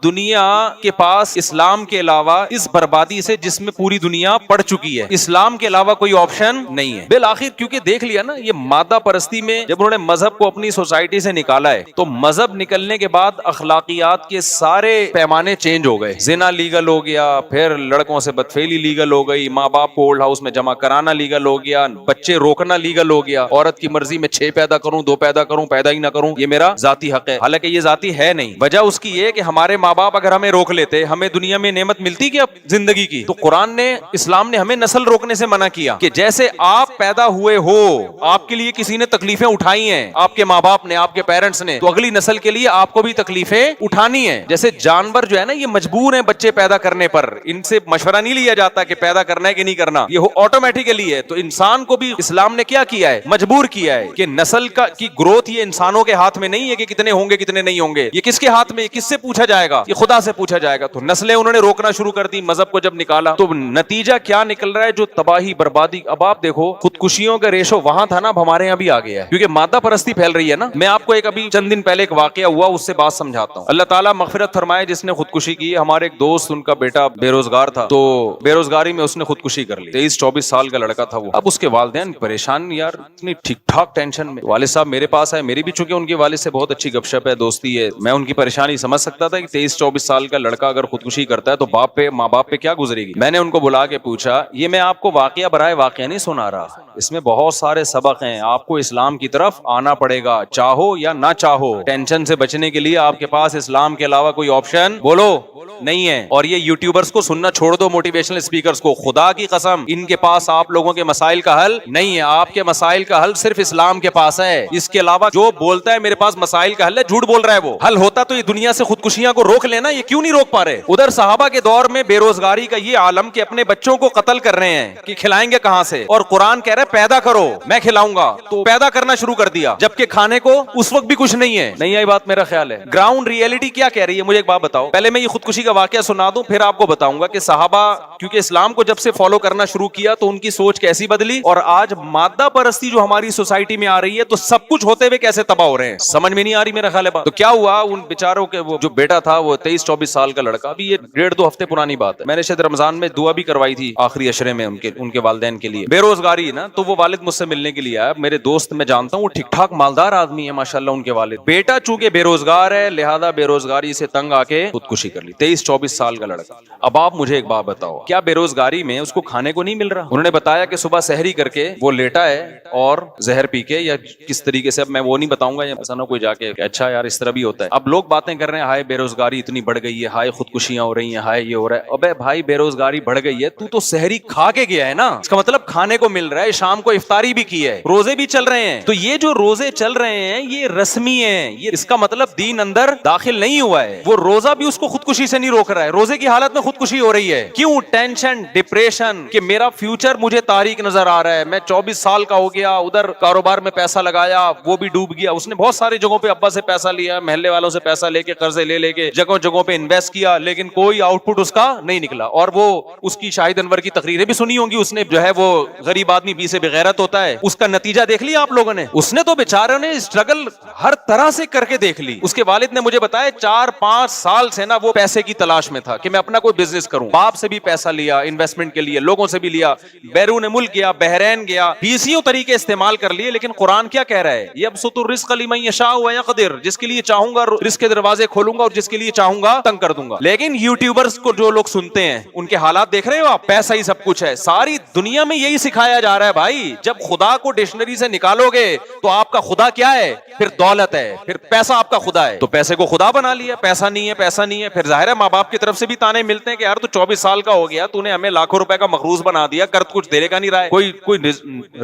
دنیا کے پاس اسلام کے علاوہ اس بربادی سے جس میں پوری دنیا پڑ چکی ہے، اسلام کے علاوہ کوئی آپشن نہیں ہے بالآخر. کیونکہ دیکھ لیا نا، یہ مادہ پرستی میں جب انہوں نے مذہب کو اپنی سوسائٹی سے نکالا ہے تو مذہب نکلنے کے بعد اخلاقیات کے سارے پیمانے چینج ہو گئے. زنا لیگل ہو گیا، پھر لڑکوں سے بدفعلی لیگل ہو گئی، ماں باپ کو اولڈ ہاؤس میں جمع کرانا لیگل ہو گیا، بچے روکنا لیگل ہو گیا. عورت کی مرضی میں 6 پیدا کروں، 2 پیدا کروں، پیدا ہی نہ کروں، یہ میرا ذاتی حق ہے. حالانکہ یہ ذاتی ہے نہیں. وجہ اس کی یہ کہ ہمارے ماں باپ اگر ہمیں روک لیتے، ہمیں دنیا میں نعمت ملتی کہ اب زندگی کی. تو قرآن نے، اسلام نے ہمیں نسل روکنے سے منع کیا کہ جیسے آپ پیدا ہوئے ہو، آپ کے لیے کسی نے تکلیفیں اٹھائی ہیں، آپ کے ماں باپ نے، آپ کے پیرنٹس نے، تو اگلی نسل کے لیے آپ کو بھی تکلیفیں اٹھانی ہیں. جیسے جانور جو ہے نا، یہ مجبور ہیں بچے پیدا کرنے پر، ان سے مشورہ نہیں لیا جاتا کہ پیدا کرنا ہے کہ نہیں کرنا، یہ آٹومیٹیکلی ہے. تو انسان کو بھی اسلام نے کیا کیا ہے؟ مجبور کیا ہے کہ نسل کی گروتھ یہ انسانوں کے ہاتھ میں نہیں ہے کہ کتنے ہوں گے کتنے نہیں ہوں گے. یہ کس کے ہاتھ میں؟ کس سے پوچھا جائے گا؟ یہ خدا سے پوچھا جائے گا. تو نسلیں انہوں نے روکنا شروع کر دی مذہب کو جب نکالا. تو نتیجہ کیا نکل رہا ہے؟ جو تباہی بربادی. اب آپ دیکھو، خودکشیوں کا ریشو وہاں تھا نا، اب ہمارے یہاں بھی آ گیا ہے کیونکہ مادہ پرستی پھیل رہی ہے نا. میں آپ کو ایک ابھی چند دن پہلے ایک واقعہ ہوا، اس سے بات سمجھاتا ہوں. اللہ تعالیٰ مغفرت فرمائے جس نے خودکشی کی. ہمارے ایک دوست، ان کا بیٹا بے روزگار تھا، تو بے روزگاری میں اس نے خودکشی کر لی. 23-24 سال کا لڑکا تھا وہ. اب اس کے والدین پریشان، یار اتنی ٹھیک ٹھاک ٹینشن میں. والد صاحب میرے پاس آئے، میری بھی چونکہ ان کے والد سے بہت اچھی گپ شپ ہے، دوستی ہے، میں ان کی پریشانی سمجھ سکتا تھا کہ 23-24 سال کا لڑکا اگر خودکشی کرتا ہے تو باپ پہ، ماں باپ پہ کیا گزرے گی. میں نے ان کو بلا کے پوچھا، یہ میں آپ کو واقعہ برائے واقعہ نہیں سنا رہا، اس میں بہت سارے سبق ہیں. آپ کو اسلام کی طرف آنا پڑے گا، چاہو یا نہ چاہو. ٹینشن سے بچنے کے لیے آپ کے پاس اسلام کے علاوہ کوئی آپشن بولو نہیں ہے. اور یہ یوٹیوبرز کو سننا چھوڑ دو، موٹیویشنل اسپیکرز کو. خدا کی قسم، ان کے پاس آپ لوگوں کے مسائل کا حل نہیں ہے. آپ کے مسائل کا حل صرف اسلام کے پاس ہے. اس کے علاوہ جو بولتا ہے میرے پاس مسائل کا حل ہے، جھوٹ بول رہا ہے. وہ حل ہوتا تو یہ دنیا سے خودکشیاں کو روک لینا. یہ کیوں نہیں روک پا رہے؟ ادھر صحابہ کے دور میں بے روزگاری کا یہ عالم کہ اپنے بچوں کو قتل کر رہے ہیں کہ کھلائیں گے کہاں سے، اور قرآن کہہ رہا ہے پیدا کرو، میں کھلاؤں گا. تو پیدا کرنا شروع کر دیا، جبکہ کھانے کو اس وقت بھی کچھ نہیں ہے. نہیں آئی بات؟ میرا خیال ہے گراؤنڈ ریئلٹی کیا کہہ رہی ہے. مجھے ایک بات بتاؤ، پہلے میں یہ خودکشی کا واقعہ سنا دوں، پھر آپ کو بتاؤں گا کہ صحابہ کیونکہ اسلام کو جب سے فالو کرنا شروع کیا تو ان کی سوچ کیسی بدلی، اور آج مادہ پرستی جو ہماری سوسائٹی میں آ رہی ہے تو سب کچھ ہوتے ہوئے کیسے تباہ ہو رہے ہیں. سمجھ میں نہیں آ رہی میرا خیال ہے بات. تو کیا ہوا ان بیچاروں کے، وہ جو بیٹا تھا وہ 23-24 سال کا لڑکا، ابھی یہ 1.5-2 ہفتے پرانی بات ہے. میں نے شاید رمضان میں دعا بھی کروائی تھی آخری عشرے میں ان کے والدین کے لیے. بے روزگاری نا، تو وہ والد مجھ سے ملنے کے لیے آیا. میرے دوست میں جانتا ہوں، وہ ٹھیک ٹھاک مالدار آدمی ہے ماشاءاللہ. ان کے والد، بیٹا چونکہ بے روزگار ہے لہذا بے روزگاری سے تنگ آ کے خودکشی کر لی. 23-24 سال کا لڑکا. اب آپ مجھے ایک بات بتاؤ، کیا بے روزگاری میں اس کو کھانے کو نہیں مل رہا؟ انہوں نے بتایا کہ صبح سحری کر کے وہ لیٹا ہے اور زہر پی کے، یا کس طریقے سے، اب میں وہ نہیں بتاؤں گا، ایسا نہ کوئی جا کے اچھا یار اس طرح بھی ہوتا ہے. اب لوگ باتیں کر رہے ہیں، ہائے بے روزگاری اتنی بڑھ گئی ہے، ہائے خودکشیاں ہو رہی ہیں، ہائے یہ ہو رہا ہے. ابے بھائی بے روزگاری بڑھ گئی ہے، تو سحری کھا کے گیا ہے نا، اس کا مطلب کھانے کو مل رہا ہے. شام کو افطاری بھی کی ہے، روزے بھی چل رہے ہیں. تو یہ جو روزے چل رہے ہیں یہ رسمی ہیں، یہ اس کا مطلب دین اندر داخل نہیں ہوا ہے. وہ روزہ بھی اس کو خودکشی سے نہیں روک رہا ہے، روزے کی حالت میں خودکشی ہو رہی ہے. کیوں؟ ٹینشن، ڈپریشن کہ میرا فیوچر مجھے تاریک نظر آ رہا ہے. میں 24 سال کا ہو گیا، ادھر کاروبار میں پیسہ لگایا وہ بھی ڈوب گیا. اس نے بہت ساری جگہوں پہ ابا سے پیسہ لیا، محلے والوں سے پیسہ لے کے، قرضے لے کے جگہوں جگہوں پہ انویسٹ کیا، لیکن کوئی آؤٹ پٹ اس کا نہیں نکلا. اور وہ اس کی شاہد انور کی تقریریں بھی سنی ہوں گی. اس نے جو ہے وہ غریب آدمی بی سے بغیرت ہوتا ہے، اس کا نتیجہ دیکھ لیا آپ لوگوں نے. اس نے تو بیچاروں نے اسٹرگل ہر طرح سے کر کے دیکھ لی. اس کے والد نے مجھے بتایا 4-5 سال سے نا وہ پیسے کی تلاش میں تھا کہ میں اپنا کوئی بزنس کروں. باپ سے بھی پیسہ لیا انویسٹمنٹ کے لیے، لوگوں سے بھی لیا، بیرون ملک گیا، بحرین گیا، 20 طریقے استعمال کر لیے. لیکن قرآن کیا کہہ رہا ہے؟ یبسط الرزق لمن یشاء ویقدر، جس کے لیے چاہوں گا رزق کے دروازے کھولوں گا اور جس کے لیے چاہوں گا تنگ کر دوں گا. لیکن یوٹیوبرز کو جو لوگ سنتے ہیں ان کے حالات دیکھ رہے ہو آپ؟ پیسہ ہی سب کچھ ہے. ساری دنیا میں یہی سکھایا جا رہا ہے بھائی. جب خدا کو ڈکشنری سے نکالو گے تو آپ کا خدا کیا ہے؟ پھر دولت ہے، پھر پیسہ آپ کا خدا ہے. تو پیسے کو خدا بنا لیا، پیسہ نہیں ہے، پیسہ نہیں ہے. پھر ظاہر ہے ماں باپ کی طرف سے بھی تانے ملتے ہیں کہ یار تو 24 سال کا ہو گیا، تو نے ہمیں لاکھوں روپے کا مخروض بنا دیا، کرت کچھ دے گا نہیں رہا ہے، کوئی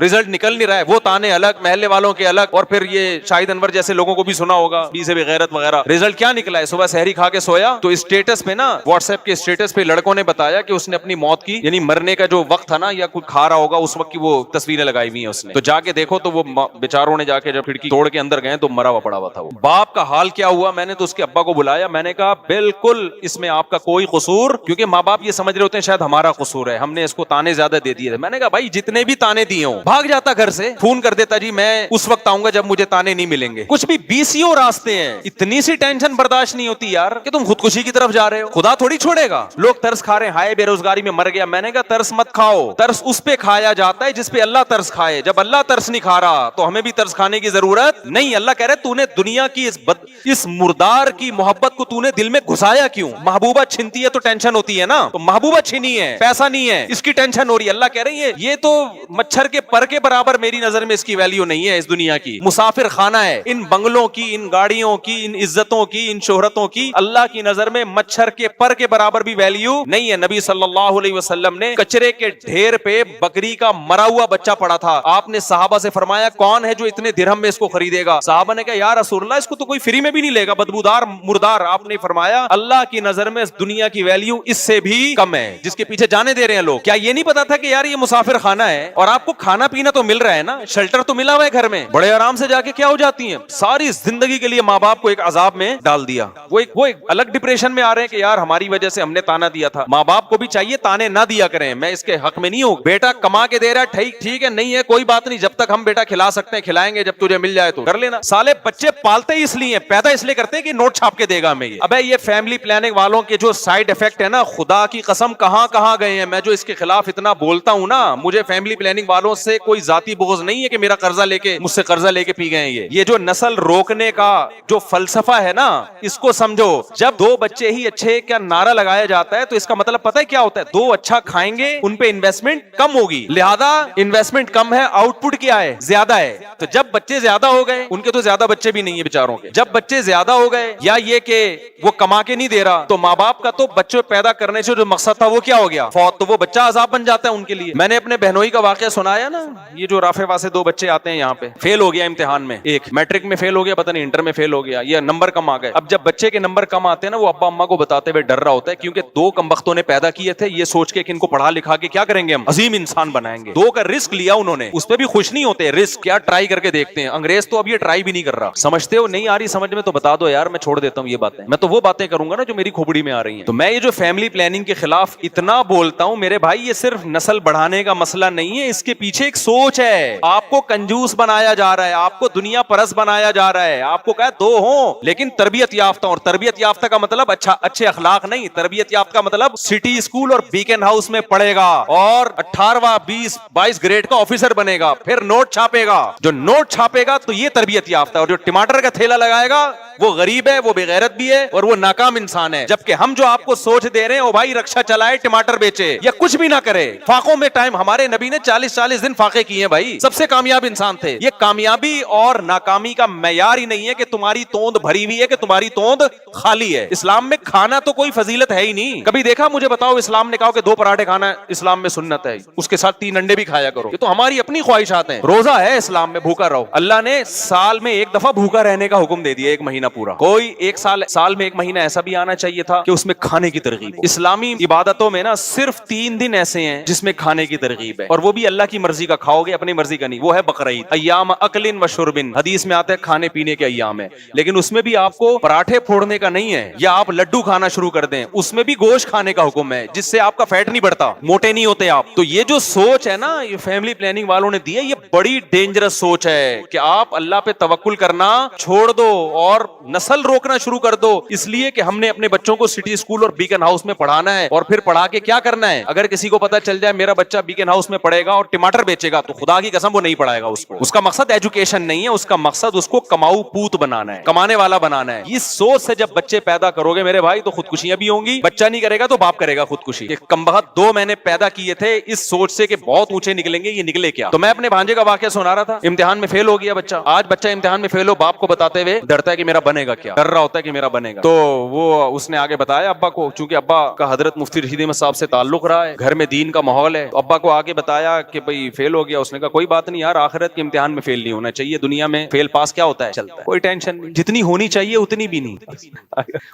رزلٹ نکل نہیں رہا ہے. وہ تانے الگ، محلے والوں کے الگ. اور پھر یہ شاہد انور جیسے لوگوں کو بھی سنا ہوگا، بی سے بغیرت وغیرہ. رزلٹ کیا نکلا ہے؟ صبح سحری کھا کے سویا تو اسٹیٹس پہ نا، واٹس ایپ کے اسٹیٹس پہ لڑکوں نے بتایا کہ اس نے اپنی موت کی، یعنی مرنے کا جو وقت تھا نا یا کچھ کھا رہا ہوگا اس وقت کی وہ تصویریں لگائی ہوئی ہیں اس نے. تو جا کے دیکھو تو وہ بیچاروں نے جا کے جب کھڑکی توڑ کے اندر گئے تو مرا ہوا پڑا ہوا تھا. وہ باپ کا حال کیا ہوا؟ میں نے تو اس کے ابا کو بلایا، میں نے کہا بالکل اس میں آپ کا کوئی قصور, کیونکہ ماں باپ یہ سمجھ رہے ہوتے ہیں شاید ہمارا قصور ہے, ہم نے اس کو تانے زیادہ دے دیے. میں نے کہا بھائی جتنے بھی تانے دیے ہوں, بھاگ جاتا گھر سے, فون کر دیتا جی میں اس وقت آؤں گا جب مجھے تانے نہیں ملیں گے. کچھ بھی 20 راستے ہیں, اتنی سی ٹینشن برداشت نہیں ہوتی یار کہ تم خودکشی کی طرف جا رہے ہو. خدا تھوڑی چھوڑے گا. لوگ ترس کھا رہے ہیں, ہائے بے روزگاری میں مر گیا. میں نے کہا ترس مت کھاؤ, ترس اس پہ کھایا جاتا ہے جس پہ اللہ ترس کھائے. جب اللہ ترس نہیں کھا رہا تو ہمیں بھی ترس کھانے کی ضرورت نہیں. اللہ کہہ رہے تو نے دنیا کی اس مردار کی محبت کو تو نے دل میں گھسایا کیوں؟ محبوبہ چھنتی ہے تو ٹینشن ہوتی ہے نا, تو محبوبہ چھینی ہے, پیسہ نہیں ہے, اس کی ٹینشن ہو رہی ہے. اللہ کہہ رہے ہیں یہ تو مچھر کے پر کے برابر میری نظر میں اس کی ویلیو نہیں ہے. اس دنیا کی مسافر خانہ ہے. ان بنگلوں کی, ان گاڑیوں کی, ان عزتوں کی, ان شہرتوں کی اللہ کی نظر میں مچھر کے پر کے برابر بھی ویلیو نہیں ہے. نبی صلی اللہ علیہ وسلم نے کچرے کے ڈھیر پہ بکری کا مرا ہوا بچہ پڑا تھا. آپ نے صحابہ سے فرمایا کون ہے جو اتنے درہم میں اس کو خریدے گا؟ صحابہ نے کہا یا رسول اللہ اس کو تو کوئی فری میں بھی نہیں لے گا, بدبودار مردار. آپ نے فرمایا اللہ کی نظر میں اس دنیا کی ویلیو اس سے بھی کم ہے جس کے پیچھے جانے دے رہے ہیں لوگ. کیا یہ نہیں پتا تھا کہ یار یہ مسافر خانہ ہے اور آپ کو کھانا پینا تو مل رہا ہے نا, شیلٹر تو ملا ہوا ہے گھر میں, بڑے آرام سے جا کے کیا ہو جاتی ہیں ساری زندگی کے لیے ماں باپ کو ایک عذاب میں ڈال دیا. وہ ایک الگ ڈپریشن میں آ رہے ہیں کہ یار ہماری وجہ سے ہم نے تانا دیا تھا. ماں باپ کو بھی چاہیے تانے نہ دیا کریں, میں اس کے حق میں نہیں ہوں. بیٹا کما کے دے رہا ہے ٹھیک ہے, نہیں ہے کوئی بات نہیں, جب تک ہم بیٹا کھلا سکتے ہیں کھلائیں گے, جب تجھے مل جائے تو کر لینا. سالے بچے پالتے ہی اس لیے, پیدا اس لیے کرتے ہیں کہ نوٹ چھاپ کے دے گا ہمیں. ابے یہ فیملی پلاننگ والوں کے جو سائیڈ افیکٹ ہے نا, خدا کی قسم کہاں گئے ہیں. میں جو اس کے خلاف اتنا بولتا ہوں نا, مجھے فیملی پلاننگ والوں سے کوئی ذاتی بغض نہیں ہے کہ میرا قرضہ لے کے مجھ سے قرضہ لے کے پی گئے. یہ جو نسل روکنے کا جو فلسفہ ہے نا, اس کو سمجھو. جب 2 بچے ہی اچھے کا نعرہ لگایا جاتا ہے تو اس کا مطلب پتہ ہے کیا ہوتا ہے؟ 2 اچھا کھائیں گے, ان پہ انویسٹمنٹ کم ہوگی, لہذا انویسٹمنٹ کم ہے, آؤٹ پٹ کیا ہے؟ زیادہ ہے. تو جب بچے زیادہ ہو گئے, ان کے تو زیادہ بچے بھی نہیں ہیں بیچاروں کے, جب بچے زیادہ ہو گئے یا یہ کہ وہ کما کے نہیں دے رہا, تو ماں باپ کا تو بچے پیدا کرنے سے جو مقصد تھا وہ کیا ہو گیا؟ فوت. تو وہ بچہ عذاب بن جاتا ہے ان کے لیے. میں نے اپنے بہنوئی کا واقعہ سنایا نا, یہ جو رافع سے 2 بچے آتے ہیں یہاں پہ, فیل ہو گیا امتحان میں, ایک میٹرک میں فیل ہو گیا, پتہ نہیں انٹر میں فیل ہو گیا, یہ نمبر کم آ گئے. اب جب بچے کے نمبر کم آتے ہیں نا, وہ ابا اما کو بتاتے ہوئے ڈر رہا ہوتا ہے, کیونکہ 2 کمبختوں نے پیدا کیے تھے یہ سوچ کے کہ ان کو پڑھا لکھا کے کیا کریں گے, ہم عظیم انسان بنائیں گے. 2 کا رسک لیا انہوں نے, اس پہ بھی خوش نہیں ہوتے. رسک کیا, ٹرائی کر کے دیکھتے ہیں. انگریز تو اب یہ ٹرائی بھی نہیں کر رہا. سمجھتے ہو نہیں آ رہی سمجھ میں تو بتا دو یار, میں چھوڑ دیتا ہوں یہ باتیں. میں تو وہ باتیں کروں گا نا جو میری کھوپڑی میں آ رہی ہیں. تو میں یہ جو فیملی پلاننگ کے خلاف اتنا بولتا ہوں میرے بھائی, یہ صرف نسل بڑھانے کا مسئلہ نہیں ہے, اس کے پیچھے ایک سوچ ہے. آپ کو کنجوس بنایا جا رہا ہے, آپ کو دنیا پرست بنایا جا رہا ہے. آپ کو کہا 2 ہوں لیکن تربیت یافتہ, اور تربیت یافتہ کا مطلب اچھے اخلاق نہیں. تربیت یافتہ کا مطلب سٹی اسکول اور بیکن ہاؤس میں پڑھے گا اور 18واں 20-22 گریڈ کا آفیسر بنے گا, پھر نوٹ چھاپے گا. جو نوٹ چھاپے گا تو یہ تربیت یافتہ, اور جو ٹماٹر کا تھیلا لگائے گا وہ غریب ہے, وہ بے غیرت بھی ہے, اور وہ ناکام انسان ہے. جبکہ ہم جو آپ کو سوچ دے رہے ہیں, او بھائی رکشا چلائے, ٹماٹر بیچے یا کچھ بھی نہ کرے, فاقوں میں ٹائم. ہمارے نبی نے 40 دن فاقے کیے بھائی, سب سے کامیاب انسان تھے. یہ کامیابی اور ناکامی کا معیار ہی نہیں ہے کہ تمہاری توند بھری ہوئی ہے کہ تمہاری توند خالی ہے. اسلام میں کھانا تو کوئی فضیلت ہے ہی نہیں. کبھی دیکھا مجھے بتاؤ اسلام نے کہا کہ 2 پراٹھے کھانا اسلام میں سنت ہے, اس کے ساتھ 3 انڈے بھی کھایا کرو. یہ تو ہماری اپنی خواہشات ہیں. روزہ ہے اسلام میں, بھوکا رہو. اللہ نے سال میں 1 دفعہ بھوکا رہنے کا حکم دے دیا, 1 مہینہ پورا. کوئی سال میں 1 مہینہ ایسا بھی آنا چاہیے تھا کہ اس میں کھانے کی ترغیب ہو. اسلامی عبادتوں میں نا صرف 3 دن ایسے ہیں جس میں کھانے کی ترغیب ہے, اور وہ بھی اللہ کی مرضی کا کھاؤ گے, اپنی مرضی کا نہیں. وہ ہے بقرعید, ایام اکل و شرب, حدیث میں آتا ہے کھانے پینے کے ایام ہے. لیکن اس میں بھی آپ کو پراٹھے پھوڑنے کا نہیں ہے, یا آپ لڈو کھانا شروع کر دیں. اس میں بھی گوشت کھانے کا حکم ہے, جس سے آپ کا فیٹ نہیں بڑھتا, موٹے نہیں ہوتے آپ. تو یہ جو سوچ ہے نا, یہ فیملی پلاننگ والوں نے دی ہے, یہ بڑی ڈینجرس سوچ ہے کہ آپ اللہ پہ توکل کرنا چھوڑ دو اور نسل روکنا شروع کر دو, اس لیے کہ ہم نے اپنے بچوں کو سٹی اسکول اور بیکن ہاؤس میں پڑھانا ہے, اور پھر پڑھا کے کیا کرنا ہے. اگر کسی کو پتا چل جائے میرا بچہ بیکن ہاؤس میں پڑھے گا اور ٹماٹر بیچے گا, تو خدا کی قسم وہ نہیں پڑھائے گا اس کو. اس کا مقصد ایجوکیشن نہیں ہے, اس کا مقصد اس کو کماؤ پوت بنانا ہے, کمانے والا بنانا ہے. اس سوچ سے جب بچے پیدا کرو گے میرے بھائی, تو خودکشیاں بھی ہوں گی. بچہ نہیں کرے گا تو باپ کرے گا خودکشی. کمبخت 2 میں نے پیدا کیے تھے اس سوچ سے کہ بہت اونچے نکلیں گے, یہ نکلے کیا. تو میں اپنے بھانجے کا واقعہ سنا رہا تھا, امتحان میں فیل ہو گیا بچہ. آج بچہ امتحان میں فیل ہو, باپ کو بتاتے ہوئے ڈرتا ہے کہ میرا بنے گا کیا, ڈر رہا ہوتا ہے کہ میرا بنے گا. تو وہ اس نے آگے بتایا ابا کو, چونکہ ابا کا حضرت مفتی رشید احمد صاحب سے تعلق رہا ہے, گھر میں دین کا ماحول ہے. ابا کو آگے بتایا کہ بھائی فیل ہو گیا. اس نے کہا کوئی بات نہیں یار, آخرت کے امتحان میں فیل نہیں ہونا چاہیے, دنیا میں فیل پاس کیا ہوتا ہے, چلتا ہے, کوئی ٹینشن نہیں, جتنی ہونی چاہیے اتنی بھی نہیں.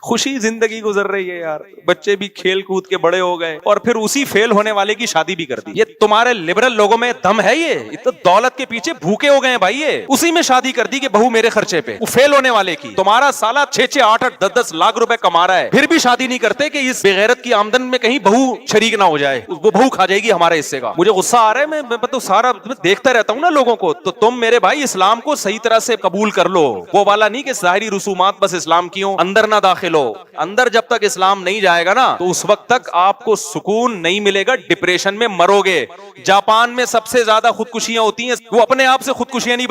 خوشی زندگی گزر رہی ہے یار, بچے بھی کھیل کود کے بڑے ہو گئے, اور پھر اسی فیل ہونے والے کی شادی بھی کر دی. یہ تمہارے لبرل لوگوں میں دم ہے, یہ تو دولت کے پیچھے بھوکے ہو گئے ہیں بھائی, یہ اسی میں شادی کر دی کہ بہو میرے خرچے پہ, وہ فیل ہونے والے کی. تمہارا سالہ 6-8-10 لاکھ روپے کما رہا ہے, پھر بھی شادی نہیں کرتے کہ اس بغیرت کی آمدن میں کہیں بہو شریک نہ ہو جائے, وہ بہو کھا جائے گی ہمارے حصے کا. مجھے غصہ آ رہا ہے, میں تو سارا دیکھتا رہتا ہوں نا لوگوں کو. تو تم میرے بھائی اسلام کو صحیح طرح سے قبول کر لو, وہ والا نہیں کہ ظاہری رسومات بس اسلام کی ہوں, اندر نہ داخل ہو. اندر جب تک اسلام نہیں جائے گا نا تو اس وقت تک آپ کو سکون نہیں ملے گا, ڈپریشن میں مرو گے. جاپان میں سب سے زیادہ خودکشیاں ہوتی ہیں, وہ اپنے آپ سے خودکشیاں نہیں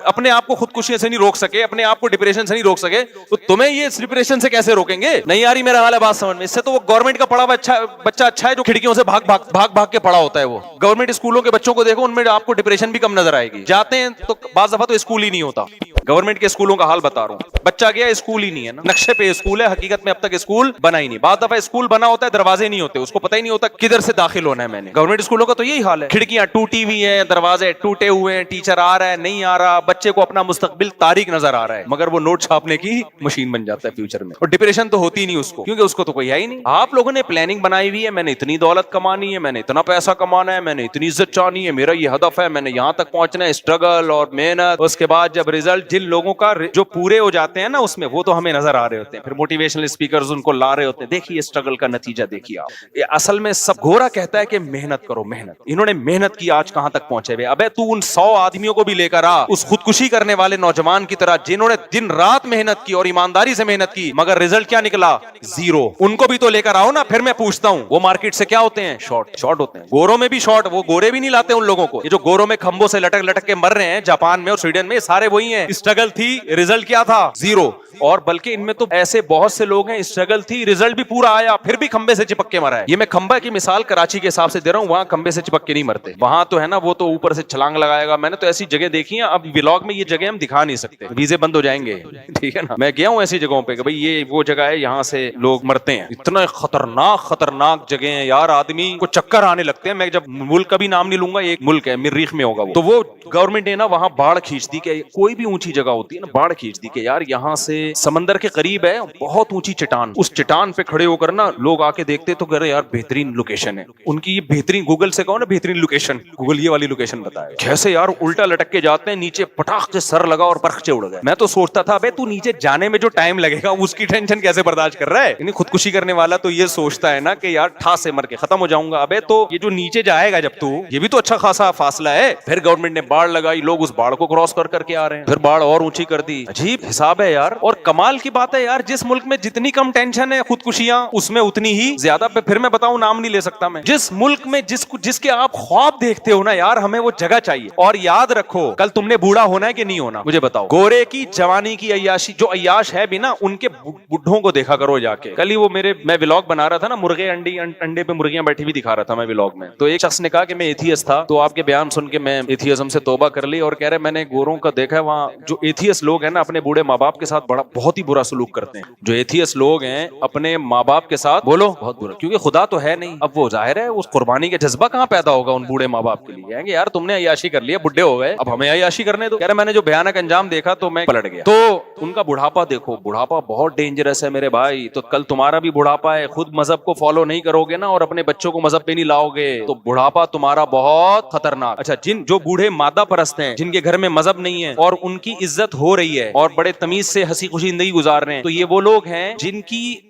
اپنے آپ کو خودکشیاں سے نہیں روک سکے, اپنے آپ کو ڈپریشن سے نہیں روک سکے, تو تمہیں یہ ڈپریشن سے کیسے روکیں گے؟ نہیں آ رہی میرا حال ہے بات سمجھ میں. اس سے تو وہ گورنمنٹ کا پڑھا ہوا بچہ اچھا ہے جو کھڑکیوں سے بھاگ کے پڑھا ہوتا ہے. وہ گورنمنٹ اسکولوں کے بچوں کو دیکھو, ان میں آپ کو ڈپریشن بھی کم نظر آئے گی. جاتے ہیں تو بعض دفعہ تو اسکول ہی نہیں ہوتا. گورنمنٹ کے اسکولوں کا حال بتا رہا ہوں, بچہ گیا اسکول ہی نہیں ہے نا, نقشے پہ اسکول ہے, حقیقت میں اب تک اسکول بنا ہی نہیں. بعض دفعہ اسکول بنا ہوتا ہے, دروازے نہیں ہوتے, اس کو پتہ ہی نہیں ہوتا کدھر سے داخل ہونا ہے. میں نے گورنمنٹ اسکولوں کا تو یہی حال ہے, کھڑکیاں ٹوٹی ہوئی ہیں, دروازے ٹوٹے ہوئے ہیں, ٹیچر آ رہا ہے نہیں آ رہا, بچے کو اپنا مستقبل تاریک نظر آ رہا ہے, مگر وہ نوٹ چھاپنے کی مشین بن جاتا ہے فیوچر میں. اور ڈپریشن تو ہوتی نہیں اس کو, کیونکہ اس کو تو کوئی ہے ہی نہیں. آپ لوگوں نے پلاننگ بنائی ہوئی ہے, میں نے اتنی دولت کمانی ہے, میں نے اتنا پیسہ کمانا ہے, میں نے اتنی عزت چاہنی ہے, میرا یہ ہدف ہے, میں نے یہاں تک پہنچنا ہے, اسٹرگل اور محنت. اس کے بعد جب ریزلٹ جن لوگوں کا جو پورے ہو جاتے ہیں نا اس میں, وہ تو ہمیں نظر آ رہے ہوتے ہیں, پھر موٹیویشنل اسپیکرز ان کو لا رہے ہوتے ہیں, دیکھیے اسٹرگل کا نتیجہ دیکھیے آپ. یہ اصل میں سب گورا کہتا ہے کہ محنت کرو محنت, انہوں نے محنت کی آج کہاں تک پہنچے ہوئے. ابے تو ان 100 آدمیوں کو بھی لے کر آ اس خودکشی کرنے والے نوجوان کی طرح جنہوں نے دن رات محنت کی اور ایمانداری سے محنت کی, مگر رزلٹ کیا نکلا؟ زیرو. ان کو بھی تو لے کر آؤ نا. پھر میں پوچھتا ہوں, وہ مارکیٹ سے کیا ہوتے ہیں؟ شارٹ ہوتے ہیں. گوروں میں بھی شارٹ, وہ گورے بھی نہیں لاتے ان لوگوں کو. یہ جو گوروں میں کھمبوں سے لٹک کے مر رہے ہیں جاپان میں اور سویڈن میں, سارے وہی ہیں. اسٹرگل تھی, رزلٹ کیا تھا؟ زیرو. اور بلکہ ان میں تو ایسے بہت سے لوگ ہیں, اسٹرگل تھی, رزلٹ بھی پورا آیا, پھر بھی کھمبے سے چپک کے مرا ہے. یہ میں کھمبا کی مثال کراچی کے حساب سے دے رہا ہوں, وہاں کھمبے سے چپک کے نہیں مرتے. وہاں تو ہے نا, وہ تو اوپر سے چھلانگ لگائے گا. میں نے تو ایسی جگہ دیکھی ہیں, اب ولاگ میں یہ جگہ ہم دکھا نہیں سکتے, ویزے بند ہو جائیں گے, ٹھیک ہے نا. میں گیا ہوں ایسی جگہوں پہ کہ بھائی یہ وہ جگہ ہے, یہاں سے لوگ مرتے ہیں. اتنا خطرناک جگہ ہیں یار, آدمی کو چکر آنے لگتے ہیں. میں جب ملک کا بھی نام نہیں لوں گا, ایک ملک ہے مریخ میں ہوگا وہ, تو وہ گورنمنٹ نے نا وہاں باڑ کھینچ دی, کہ کوئی بھی اونچی جگہ ہوتی ہے نا, باڑ کھینچ دی کہ یار یہاں سے سمندر کے قریب ہے بہت اونچی چٹان, اس چٹان پہ کھڑے ہو کر نا لوگ آ کے دیکھتے تو کہہ رہے یار بہترین لوکیشن ہے ان کی. یہ بہترین, گوگل سے کہو نا بہترین لوکیشن, گوگل یہ والی لوکیشن بتائے. کیسے یار الٹا لٹک کے جاتے ہیں, نیچے پٹاخ سے سر لگا اور برخچے اڑ گئے. میں تو سوچتا تھا ابے تو نیچے جانے میں جو ٹائم لگے گا اس کی ٹینشن کیسے برداشت کر رہا ہے. یعنی خودکشی کرنے والا تو یہ سوچتا ہے نا کہ یار ٹھاس سے مر کے ختم ہو جاؤں گا. ابے تو یہ جو نیچے جائے گا جب تو, یہ بھی تو اچھا خاصا فاصلہ ہے. پھر گورنمنٹ نے باڑ لگائی, لوگ اس باڑ کو کراس کر کے آ رہے ہیں, پھر باڑ اور اونچی کر دی. عجیب حساب ہے یار. اور کمال کی بات ہے یار, جس ملک میں جتنی کم ٹینشن ہے خودکشیاں, اس میں اتنی ہی زیادہ. پھر میں بتاؤں, نام نہیں لے سکتا میں, جس ملک میں جس کے آپ خواب دیکھتے ہو نا یار, ہمیں وہ جگہ چاہیے. اور یاد رکھو, کل تم نے بوڑھا ہونا ہے کہ نہیں ہونا مجھے بتاؤ. گورے کی جوانی کی عیاشی, جو عیاش ہے بھی نا, ان کے بڈھوں کو دیکھا کرو جا کے. کل ہی وہ میں ولاگ بنا رہا تھا نا, مرغے انڈے پہ مرغیاں بیٹھی ہوئی دکھا رہا تھا میں ولاگ میں. تو ایک شخص نے کہا کہ میں ایتھیسٹ تھا, تو آپ کے بیان سن کے میں ایتھیزم سے توبہ کر لی, اور کہہ رہے میں نے گوروں کا دیکھا ہے وہاں جو ایتھیسٹ لوگ ہیں نا, اپنے بوڑھے ماں باپ کے ساتھ بہت ہی برا سلوک کرتے ہیں. جو ایتھیسٹ لوگ ہیں اپنے ماں باپ کے ساتھ بولو بہت برا, کیونکہ خدا تو ہے نہیں. اب وہ ظاہر ہے اس قربانی کا جذبہ کہاں پیدا ہوگا ان بوڑھے ماں باپ کے لیے. کہیں گے یار تم نے عیاشی کر لیا, بڈھے ہو گئے, اب ہمیں عیاشی کرنے دو. کہہ رہے میں نے جو بھیانک انجام دیکھا تو میں پلٹ گیا. تو ان کا بڑھاپا دیکھو, بڑھاپا بہت ڈینجرس ہے میرے بھائی. تو کل تمہارا بھی بڑھاپا ہے, خود مذہب کو فالو نہیں کرو گے نا, اور اپنے بچوں کو مذہب پہ نہیں لاؤ گے, تو بڑھاپا تمہارا بہت خطرناک. اچھا, جو بوڑھے مادہ پرست ہیں, جن کے گھر میں مذہب نہیں ہے اور ان کی عزت ہو رہی ہے اور بڑے تمیز سے ہنسی خوشی زندگی گزار رہے ہیں, تو یہ وہ لوگ ہیں